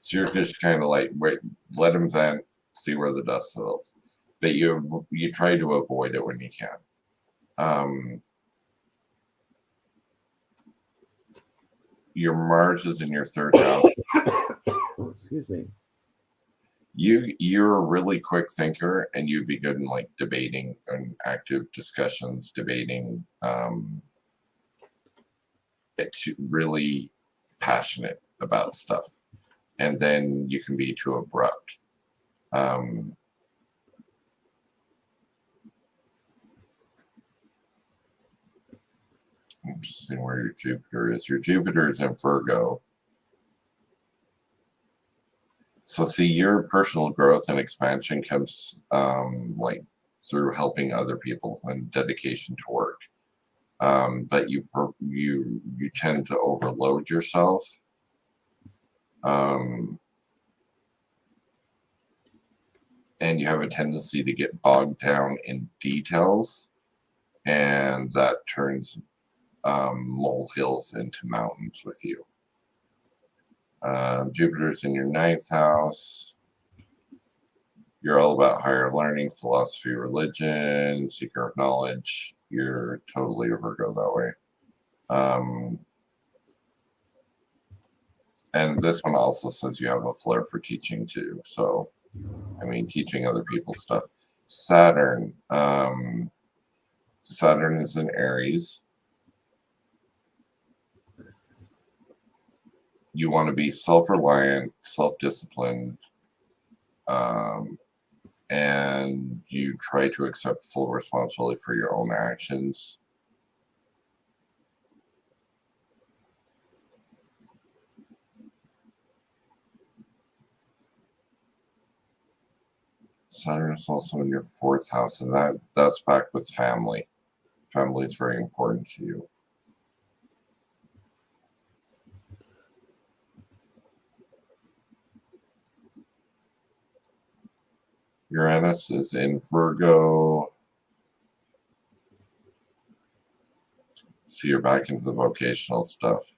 So you're just kind of like, wait, let him vent, see where the dust settles. But you try to avoid it when you can. Your Mars is in your third house. Excuse me. You're a really quick thinker, and you'd be good in like debating and active discussions, debating. It's really passionate about stuff, and then you can be too abrupt. I'm just seeing where your Jupiter is. Your Jupiter is in Virgo. So see, your personal growth and expansion comes like through helping other people and dedication to work. But you tend to overload yourself. And you have a tendency to get bogged down in details, and that turns molehills into mountains with you. Jupiter's in your ninth house. You're all about higher learning, philosophy, religion, seeker of knowledge. You're totally a Virgo that way. And this one also says you have a flair for teaching too. So, I mean, teaching other people stuff. Saturn. Saturn is in Aries. You want to be self-reliant, self-disciplined, and you try to accept full responsibility for your own actions. Saturn is also in your fourth house, and that's back with family. Family is very important to you. Uranus is in Virgo. So you're back into the vocational stuff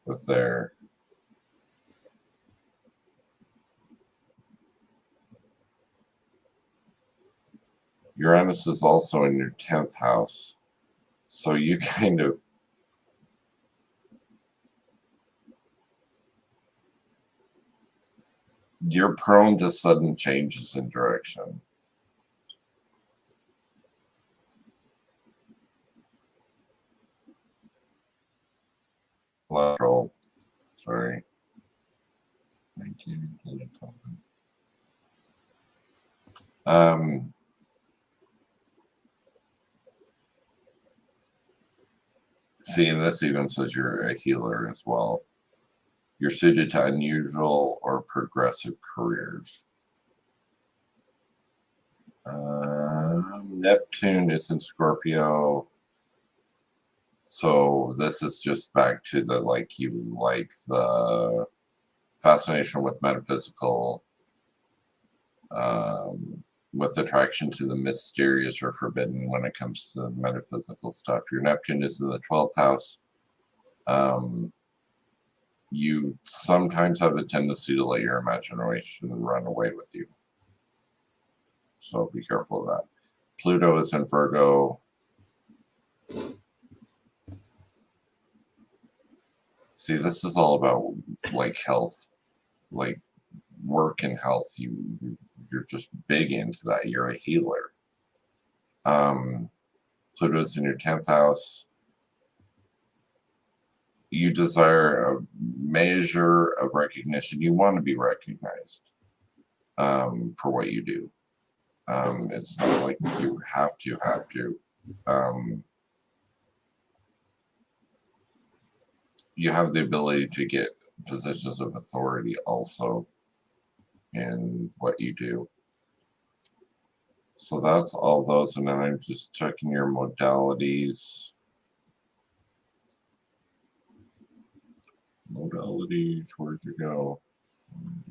with their Uranus is also in your 10th house. So you kind of you're prone to sudden changes in direction. Lateral, sorry. See, and this even says you're a healer as well. You're suited to unusual or progressive careers. Neptune is in Scorpio. So this is just back to the the fascination with metaphysical, with attraction to the mysterious or forbidden when it comes to metaphysical stuff. Your Neptune is in the 12th house. you sometimes have a tendency to let your imagination run away with you. So be careful of that. Pluto is in Virgo. See, this is all about like health, like work and health. You're just big into that. You're a healer. Pluto's in your 10th house. You desire a measure of recognition. You want to be recognized for what you do. It's not like you have to. You have the ability to get positions of authority also in what you do. So that's all those, and then I'm just checking your modalities. Modalities, where'd you go?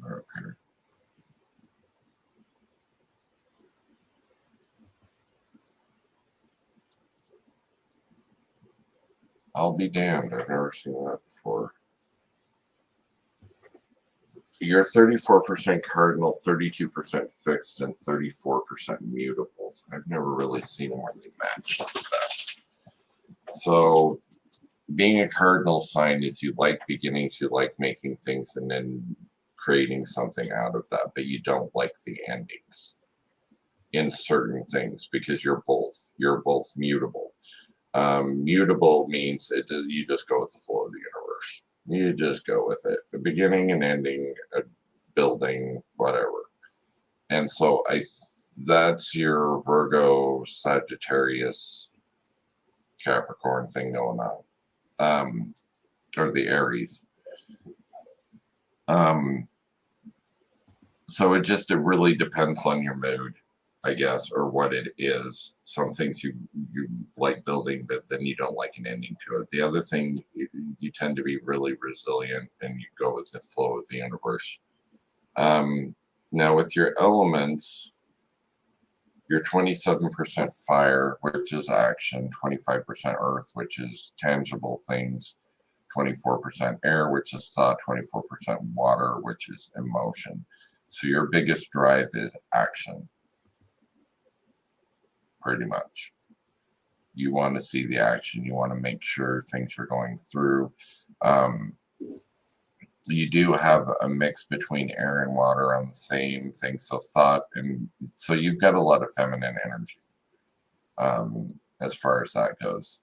They're up here. I'll be damned. I've never seen that before. You're 34% cardinal, 32% fixed, and 34% mutable. I've never really seen where they match like that. So being a cardinal sign is you like beginnings, you like making things and then creating something out of that, but you don't like the endings in certain things because you're both mutable. Mutable means you just go with the flow of the universe. You just go with it. A beginning and ending, a building, whatever. And so that's your Virgo, Sagittarius, Capricorn thing going on. Or the Aries. So it really depends on your mood, I guess, or what it is. Some things you like building, but then you don't like an ending to it. The other thing, you tend to be really resilient and you go with the flow of the universe. Now with your elements, you're 27% fire, which is action, 25% earth, which is tangible things, 24% air, which is thought, 24% water, which is emotion. So your biggest drive is action. Pretty much. You want to see the action. You want to make sure things are going through. You do have a mix between air and water on the same thing. So thought, and so you've got a lot of feminine energy as far as that goes.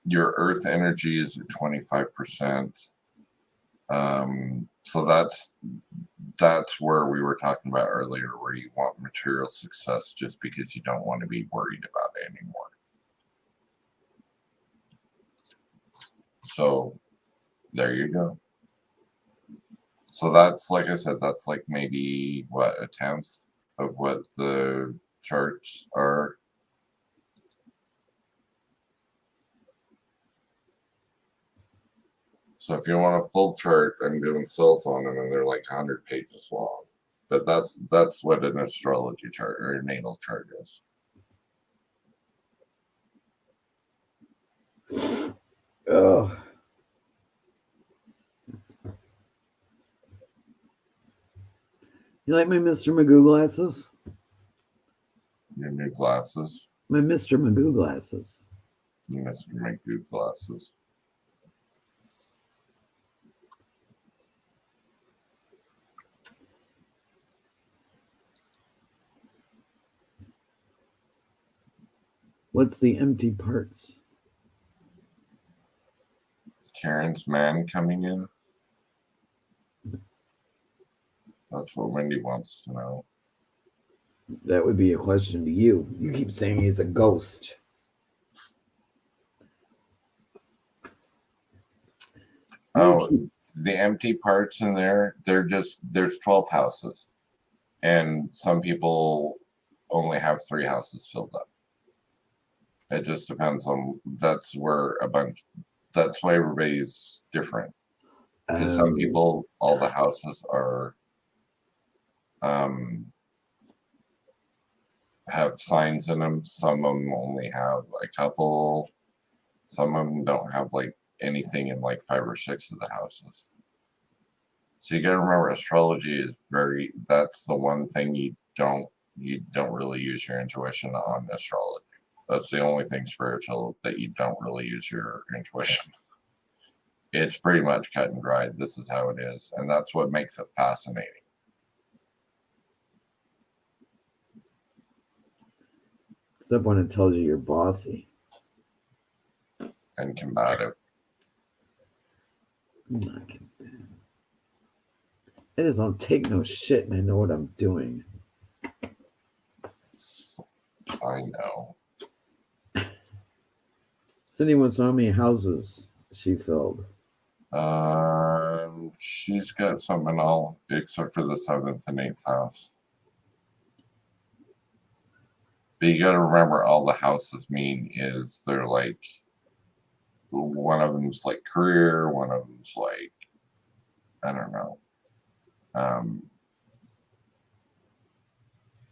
Your earth energy is at 25%. So that's where we were talking about earlier, where you want material success just because you don't want to be worried about it anymore. So there you go. So that's, like I said, that's like maybe what, 1/10 of what the charts are. So if you want a full chart, I'm doing cells on them, and they're like 100 pages long. But that's what an astrology chart or a natal chart is. Oh. You like my Mr. Magoo glasses? Your new glasses. My Mr. Magoo glasses. Mr. Magoo glasses. What's the empty parts? Karen's man coming in. That's what Wendy wants to know. That would be a question to you. You keep saying he's a ghost. Oh, the empty parts in there, there's 12 houses. And some people only have 3 houses filled up. It just depends on, that's why everybody's different. Because some people, all the houses are, have signs in them. Some of them only have a couple. Some of them don't have like anything in like 5 or 6 of the houses. So you got to remember, astrology is that's the one thing you don't really use your intuition on astrology. That's the only thing spiritual that you don't really use your intuition. It's pretty much cut and dried. This is how it is. And that's what makes it fascinating. Except when it tells you you're bossy. And combative. I just don't take no shit and I know what I'm doing. I know. Cindy wants to know how many houses she filled. She's got something all except for the 7th and 8th house. But you got to remember, all the houses mean is they're like, one of them's like career, one of them's like, I don't know.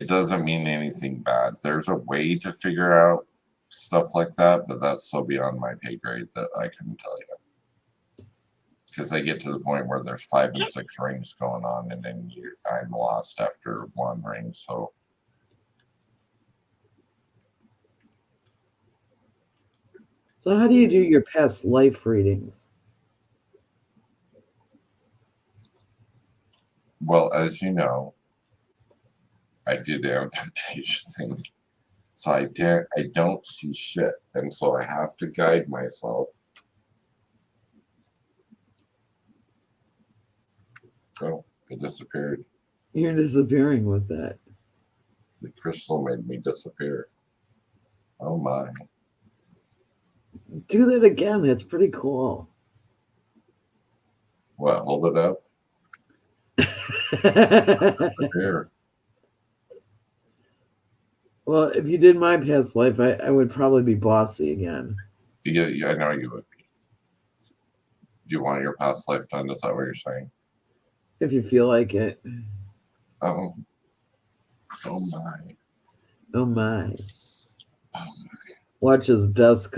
It doesn't mean anything bad. There's a way to figure out stuff like that, but that's so beyond my pay grade that I couldn't tell you. Because I get to the point where there's 5 and 6 rings going on, and then I'm lost after 1 ring. So how do you do your past life readings? Well, as you know, I do the invitation thing. So I don't see shit. And so I have to guide myself. Oh, it disappeared. You're disappearing with that. The crystal made me disappear. Oh my. Do that again. That's pretty cool. What, hold it up? Disappear. Well, if you did my past life, I would probably be bossy again. Yeah, I know you would be. Do you want your past life done? Is that what you're saying? If you feel like it. Oh. Oh my. Oh my. Oh my. Watch his dust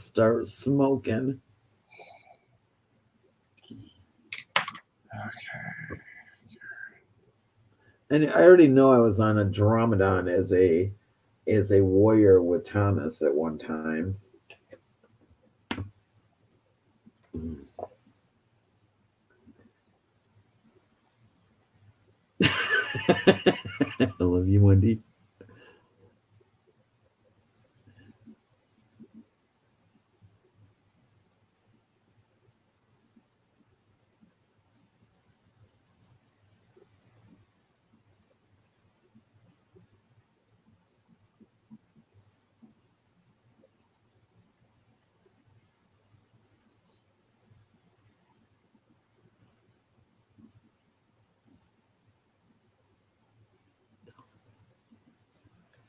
start smoking. Okay. And I already know I was on a Dromadon as a warrior with Thomas at one time. I love you, Wendy.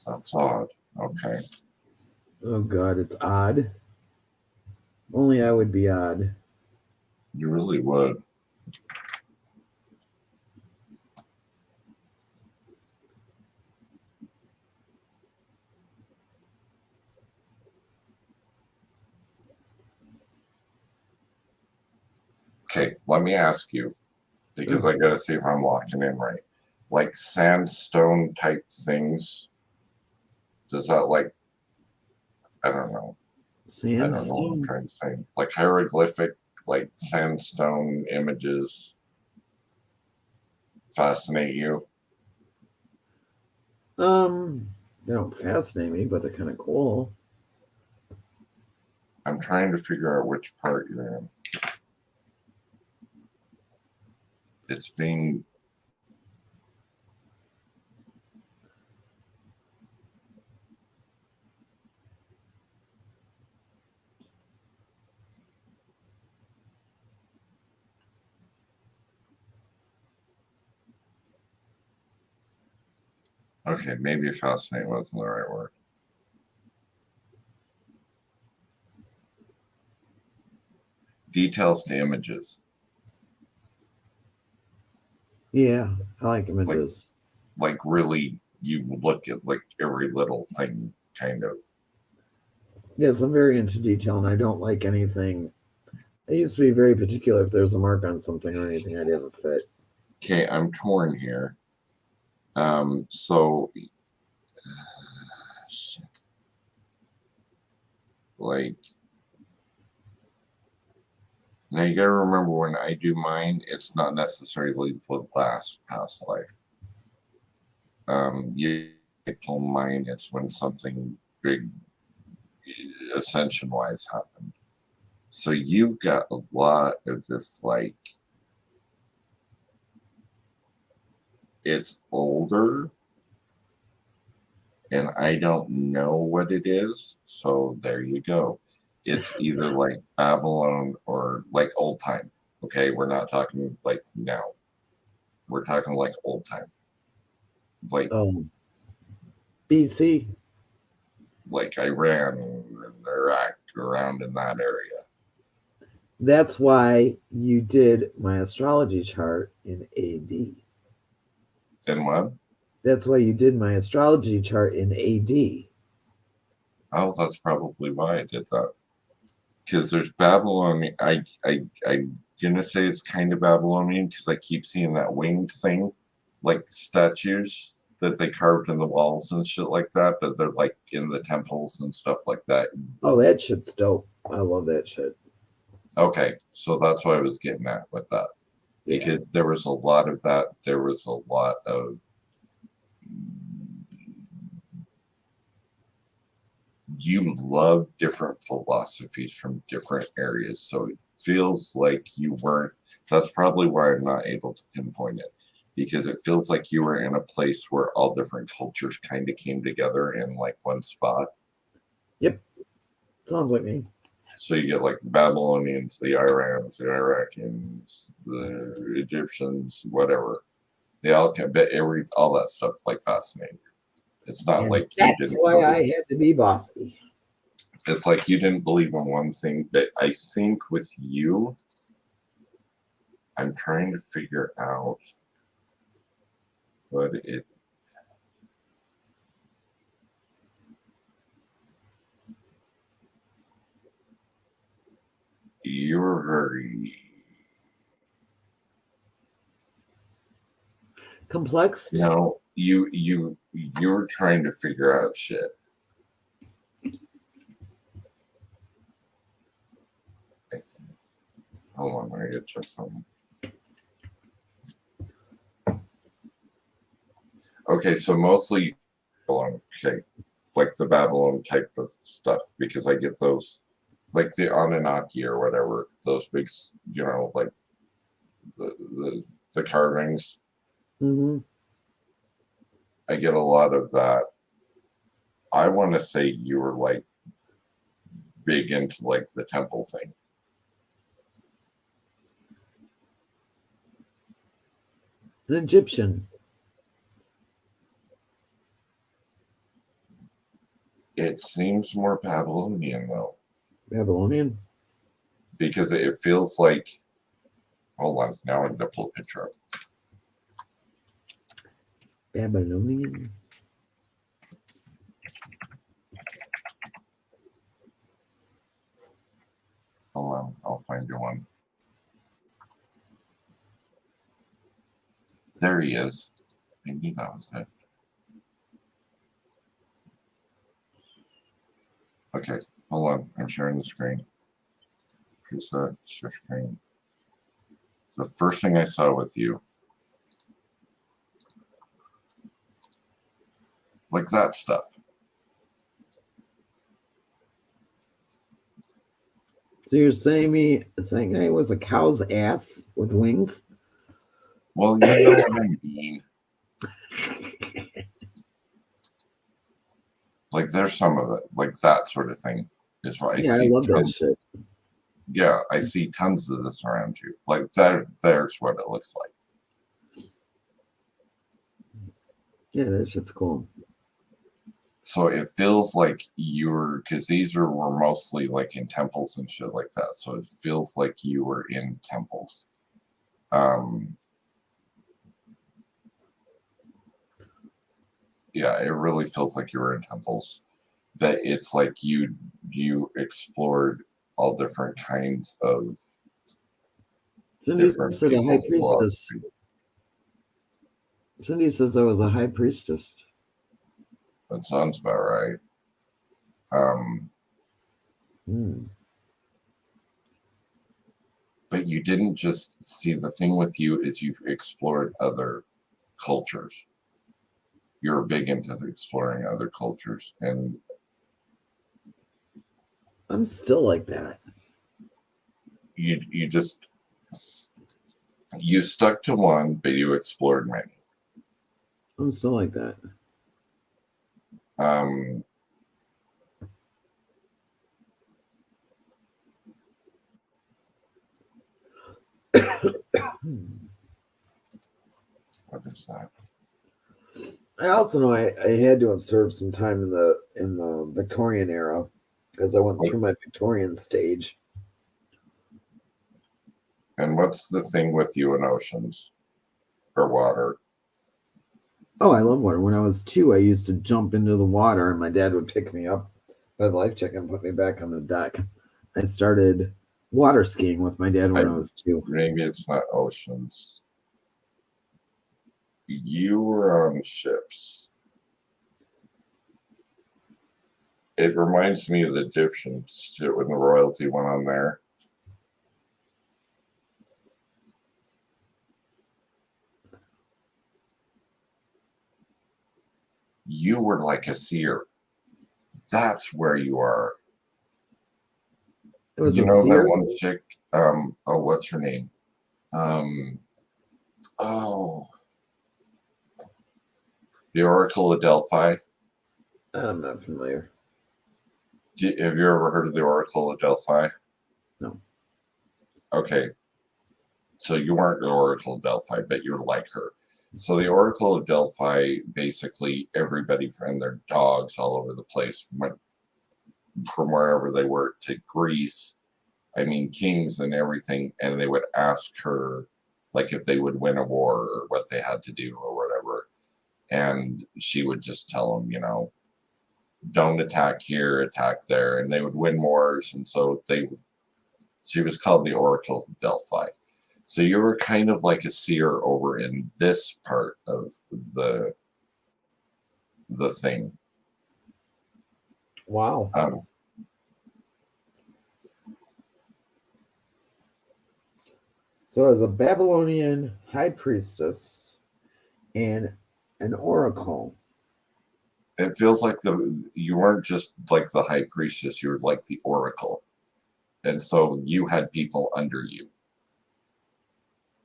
That's odd. Okay. Oh God, it's odd. Only I would be odd. You really would. Okay, let me ask you, because I gotta see if I'm locking in right. Like sandstone type things, does that like, I don't know. I don't know what I'm Sandstone. trying to say. Like hieroglyphic, like sandstone images fascinate you? They don't fascinate me, but they're kind of cool. I'm trying to figure out which part you're in. It's being. Okay, maybe fascinate wasn't the right word. Details to images. Yeah, I like images. Like really, you look at like every little thing, kind of. Yes, I'm very into detail, and I don't like anything. I used to be very particular if there's a mark on something or anything, I'd have it fit. Okay, I'm torn here. So shit, like now you gotta remember when I do mine, it's not necessarily for last past life. You pull mine, it's when something big ascension wise happened. So you got a lot of this, like it's older, and I don't know what it is. So there you go. It's either like Babylon or like old time. Okay, we're not talking like now. We're talking like old time, like BC. like Iran and Iraq, around in that area. That's why you did my astrology chart in AD. And what? That's why you did my astrology chart in AD. Oh, that's probably why I did that. Because there's Babylonian. I'm gonna say it's kind of Babylonian because I keep seeing that winged thing, like statues that they carved in the walls and shit like that. But they're like in the temples and stuff like that. Oh, that shit's dope. I love that shit. Okay, so that's what I was getting at with that Yeah. because there was a lot of that. There was a lot of you love different philosophies from different areas. So it feels like you weren't, that's probably why I'm not able to pinpoint it because it feels like you were in a place where all different cultures kind of came together in like one spot. Yep. Sounds like me. So you get like the Babylonians, the Irans, the Iraqis, the Egyptians, whatever. They all can, but all that stuff like fascinating. It's not And like you that's didn't why believe. I had to be bossy. It's like you didn't believe in one thing, but I think with you, I'm trying to figure out what it. You're very, Complex. you're trying to figure out shit. I Hold on, I gotta check something. Okay, so mostly okay, like the Babylon type of stuff because I get those, like the Anunnaki or whatever, those big, like the carvings. Mm-hmm. I get a lot of that. I want to say you were like big into like the temple thing. An Egyptian. It seems more Babylonian though, Babylonian. because it feels like. Hold on, now I'm gonna pull a picture up. Babylonian. Hold on, I'll find you one. There he is. I knew that was it. Okay, hold on. I'm sharing the screen. Preset, share screen. The first thing I saw with you, like that stuff. So you're saying I was a cow's ass with wings? Well, you know what I mean. Like there's some of it, like that sort of thing is what I Yeah, I see love that tons. shit. Yeah, I see tons of this around you. Like there's what it looks like. Yeah, that shit's cool. So it feels like because these were mostly like in temples and shit like that. So it feels like you were in temples. Yeah, it really feels like you were in temples that it's like you explored all different kinds of Cindy different said a high people's priestess. philosophy. Cindy says I was a high priestess. That sounds about right. But you didn't just see, the thing with you is you've explored other cultures. You're big into exploring other cultures, and I'm still like that. you just stuck to one, but you explored many. I'm still like that. What is that? I also know I had to have served some time in the Victorian era because I went through my Victorian stage. And what's the thing with you and oceans or water? Oh, I love water. When I was 2, I used to jump into the water, and my dad would pick me up by the life jacket and put me back on the deck. I started water skiing with my dad when I was 2. Maybe it's not oceans. You were on ships. It reminds me of the Egyptian shit when the royalty went on there. You were like a seer. That's where you are. It was You a know that seer. one chick? What's her name? The Oracle of Delphi. I'm not familiar. Have you ever heard of the Oracle of Delphi? No. Okay. So you weren't the Oracle of Delphi, but you're like her. So the Oracle of Delphi, basically everybody and their dogs all over the place went from wherever they were to Greece. I mean, kings and everything, and they would ask her, like, if they would win a war or what they had to do or whatever. And she would just tell them, don't attack here, attack there, and they would win wars. And so she was called the Oracle of Delphi. So you were kind of like a seer over in this part of the thing. Wow. So as a Babylonian high priestess and an oracle. It feels like you weren't just like the high priestess, you were like the oracle. And so you had people under you.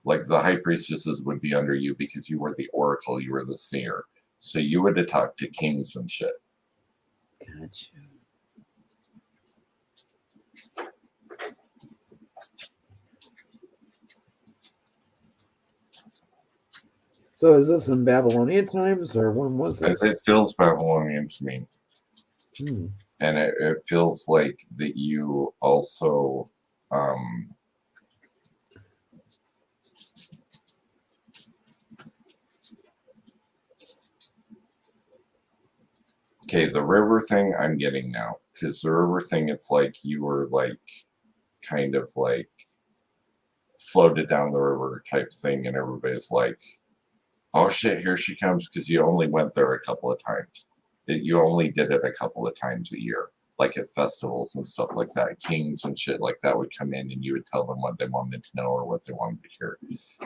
Like the high priestesses would be under you because you were the oracle, you were the seer. So you would have talked to kings and shit. Gotcha. So is this in Babylonian times, or when was this? It feels Babylonian to me. And it feels like that you also okay, the river thing I'm getting now, because the river thing, it's like you were like kind of like floated down the river type thing, and everybody's like, oh shit, here she comes, because you only went there a couple of times. You only did it a couple of times a year, like at festivals and stuff like that. Kings and shit like that would come in, and you would tell them what they wanted to know or what they wanted to hear.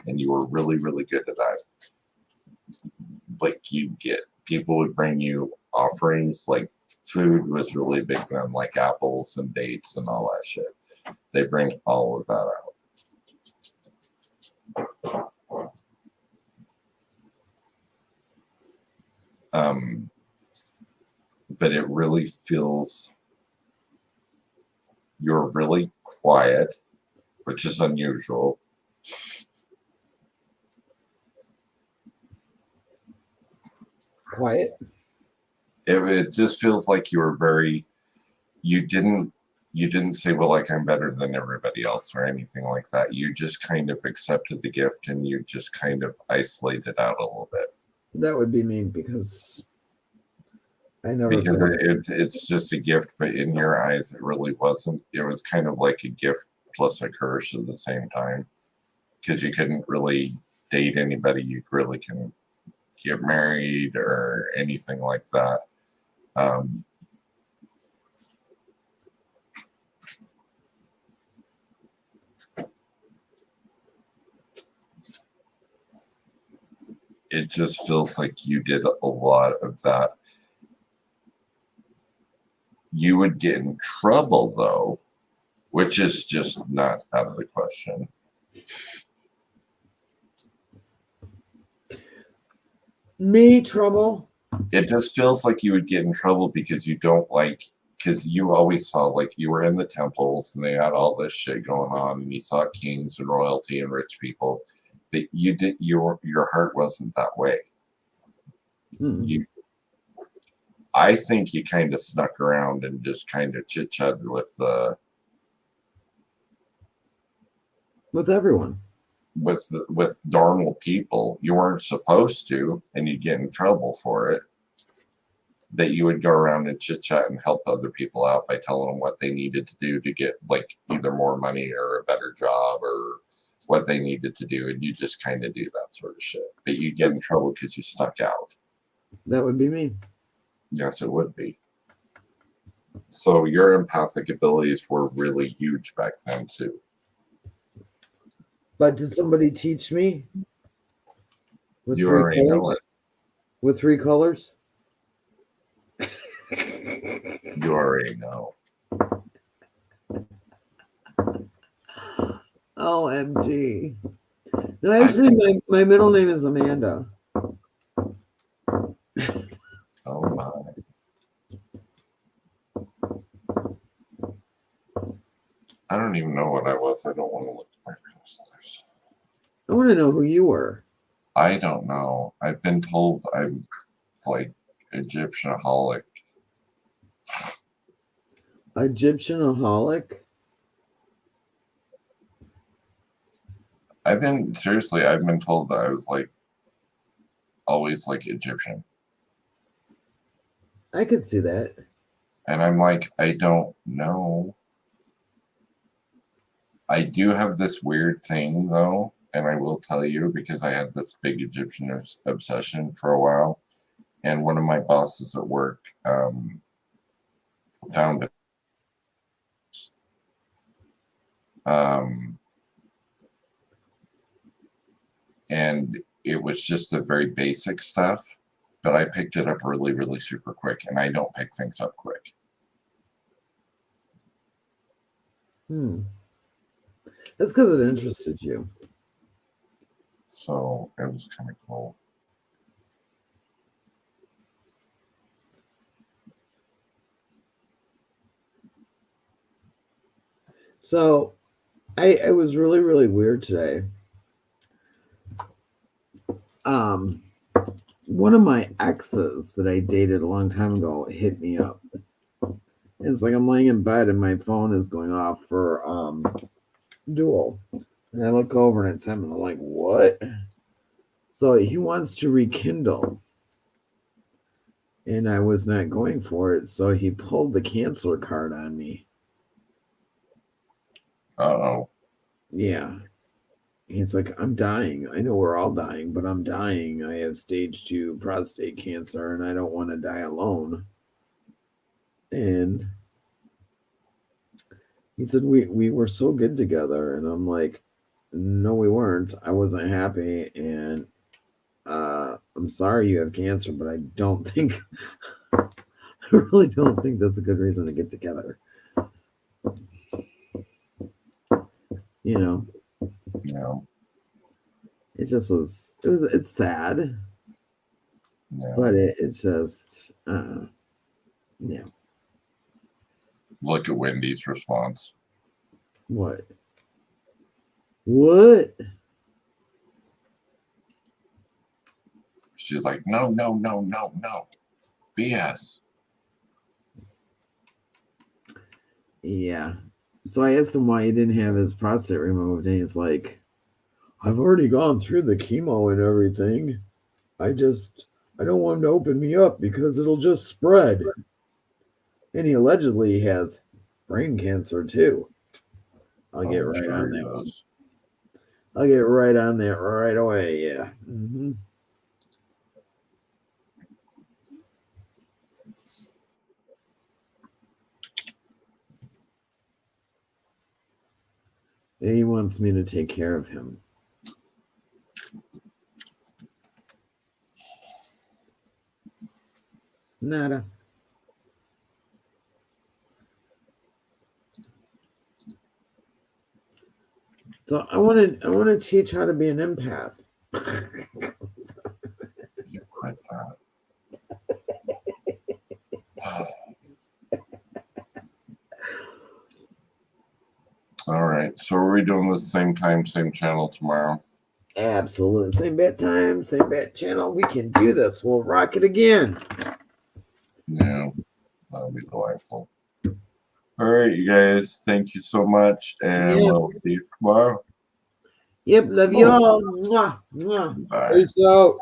And you were really, really good at that. Like people would bring you offerings, like food was really big then, like apples and dates and all that shit. They bring all of that out. But it really feels you're really quiet, which is unusual. Quiet? It just feels like you were you didn't say, well, like, I'm better than everybody else or anything like that. You just kind of accepted the gift, and you just kind of isolated out a little bit. That would be me, because I never because felt it's just a gift, but in your eyes, it really wasn't. It was kind of like a gift plus a curse at the same time, because you couldn't really date anybody. You really couldn't get married or anything like that. Um, it just feels like you did a lot of that. You would get in trouble though, which is just not out of the question. me trouble. It just feels like you would get in trouble because you don't like, because you always saw, like, you were in the temples and they had all this shit going on and you saw kings and royalty and rich people, but you did, your heart wasn't that way. You, I think you kind of snuck around and just kind of chit chatted With everyone. with normal people. You weren't supposed to, and you'd get in trouble for it. That you would go around and chit chat and help other people out by telling them what they needed to do to get, like, either more money or a better job or what they needed to do, and you just kind of do that sort of shit. But you get in trouble because you stuck out. That would be me. Yes, it would be. So your empathic abilities were really huge back then too. But did somebody teach me? With You three already know colors? it. With 3 colors? You already know. OMG. No, actually, my middle name is Amanda. Oh my. I don't even know what I was. I don't want to look at my past lives. I want to know who you were. I don't know. I've been told I'm like Egyptianaholic. Egyptianaholic? I've been told that I was like always like Egyptian. I could see that. And I'm like, I don't know. I do have this weird thing though, and I will tell you because I had this big Egyptian obsession for a while. And one of my bosses at work found it. And it was just the very basic stuff, but I picked it up really, really super quick, and I don't pick things up quick. That's because it interested you. So it was kind of cool. So I was really, really weird today. One of my exes that I dated a long time ago hit me up. It's like I'm laying in bed and my phone is going off for Dual. And I look over and it's him and I'm like, what? So he wants to rekindle. And I was not going for it. So he pulled the canceler card on me. Uh-oh. Yeah. He's like, I'm dying. I know we're all dying, but I'm dying. I have stage 2 prostate cancer and I don't want to die alone. And he said, we were so good together. And I'm like, no, we weren't. I wasn't happy. And I'm sorry you have cancer, but I don't think, I really don't think that's a good reason to get together. You know? Yeah. It just was, it's sad. Yeah. But it's just, yeah. Look at Wendy's response. What? What? She's like, no, no, no, no, no. BS. Yeah. So I asked him why he didn't have his prostate removed, and he's like, I've already gone through the chemo and everything. I I don't want him to open me up because it'll just spread. And he allegedly has brain cancer too. I'll get I'm right sure on he that one. does. I'll get right on that right away. Yeah. Mm-hmm. He wants me to take care of him. Nada. So I want to teach how to be an empath. You quit that. All right. So are we doing this same time, same channel tomorrow? Absolutely. Same bat time, same bat channel. We can do this. We'll rock it again. Yeah, that'll be delightful. All right, you guys. Thank you so much, and Yes. we'll see you tomorrow. Yep. Love you all. Mwah, mwah. Bye. Peace out.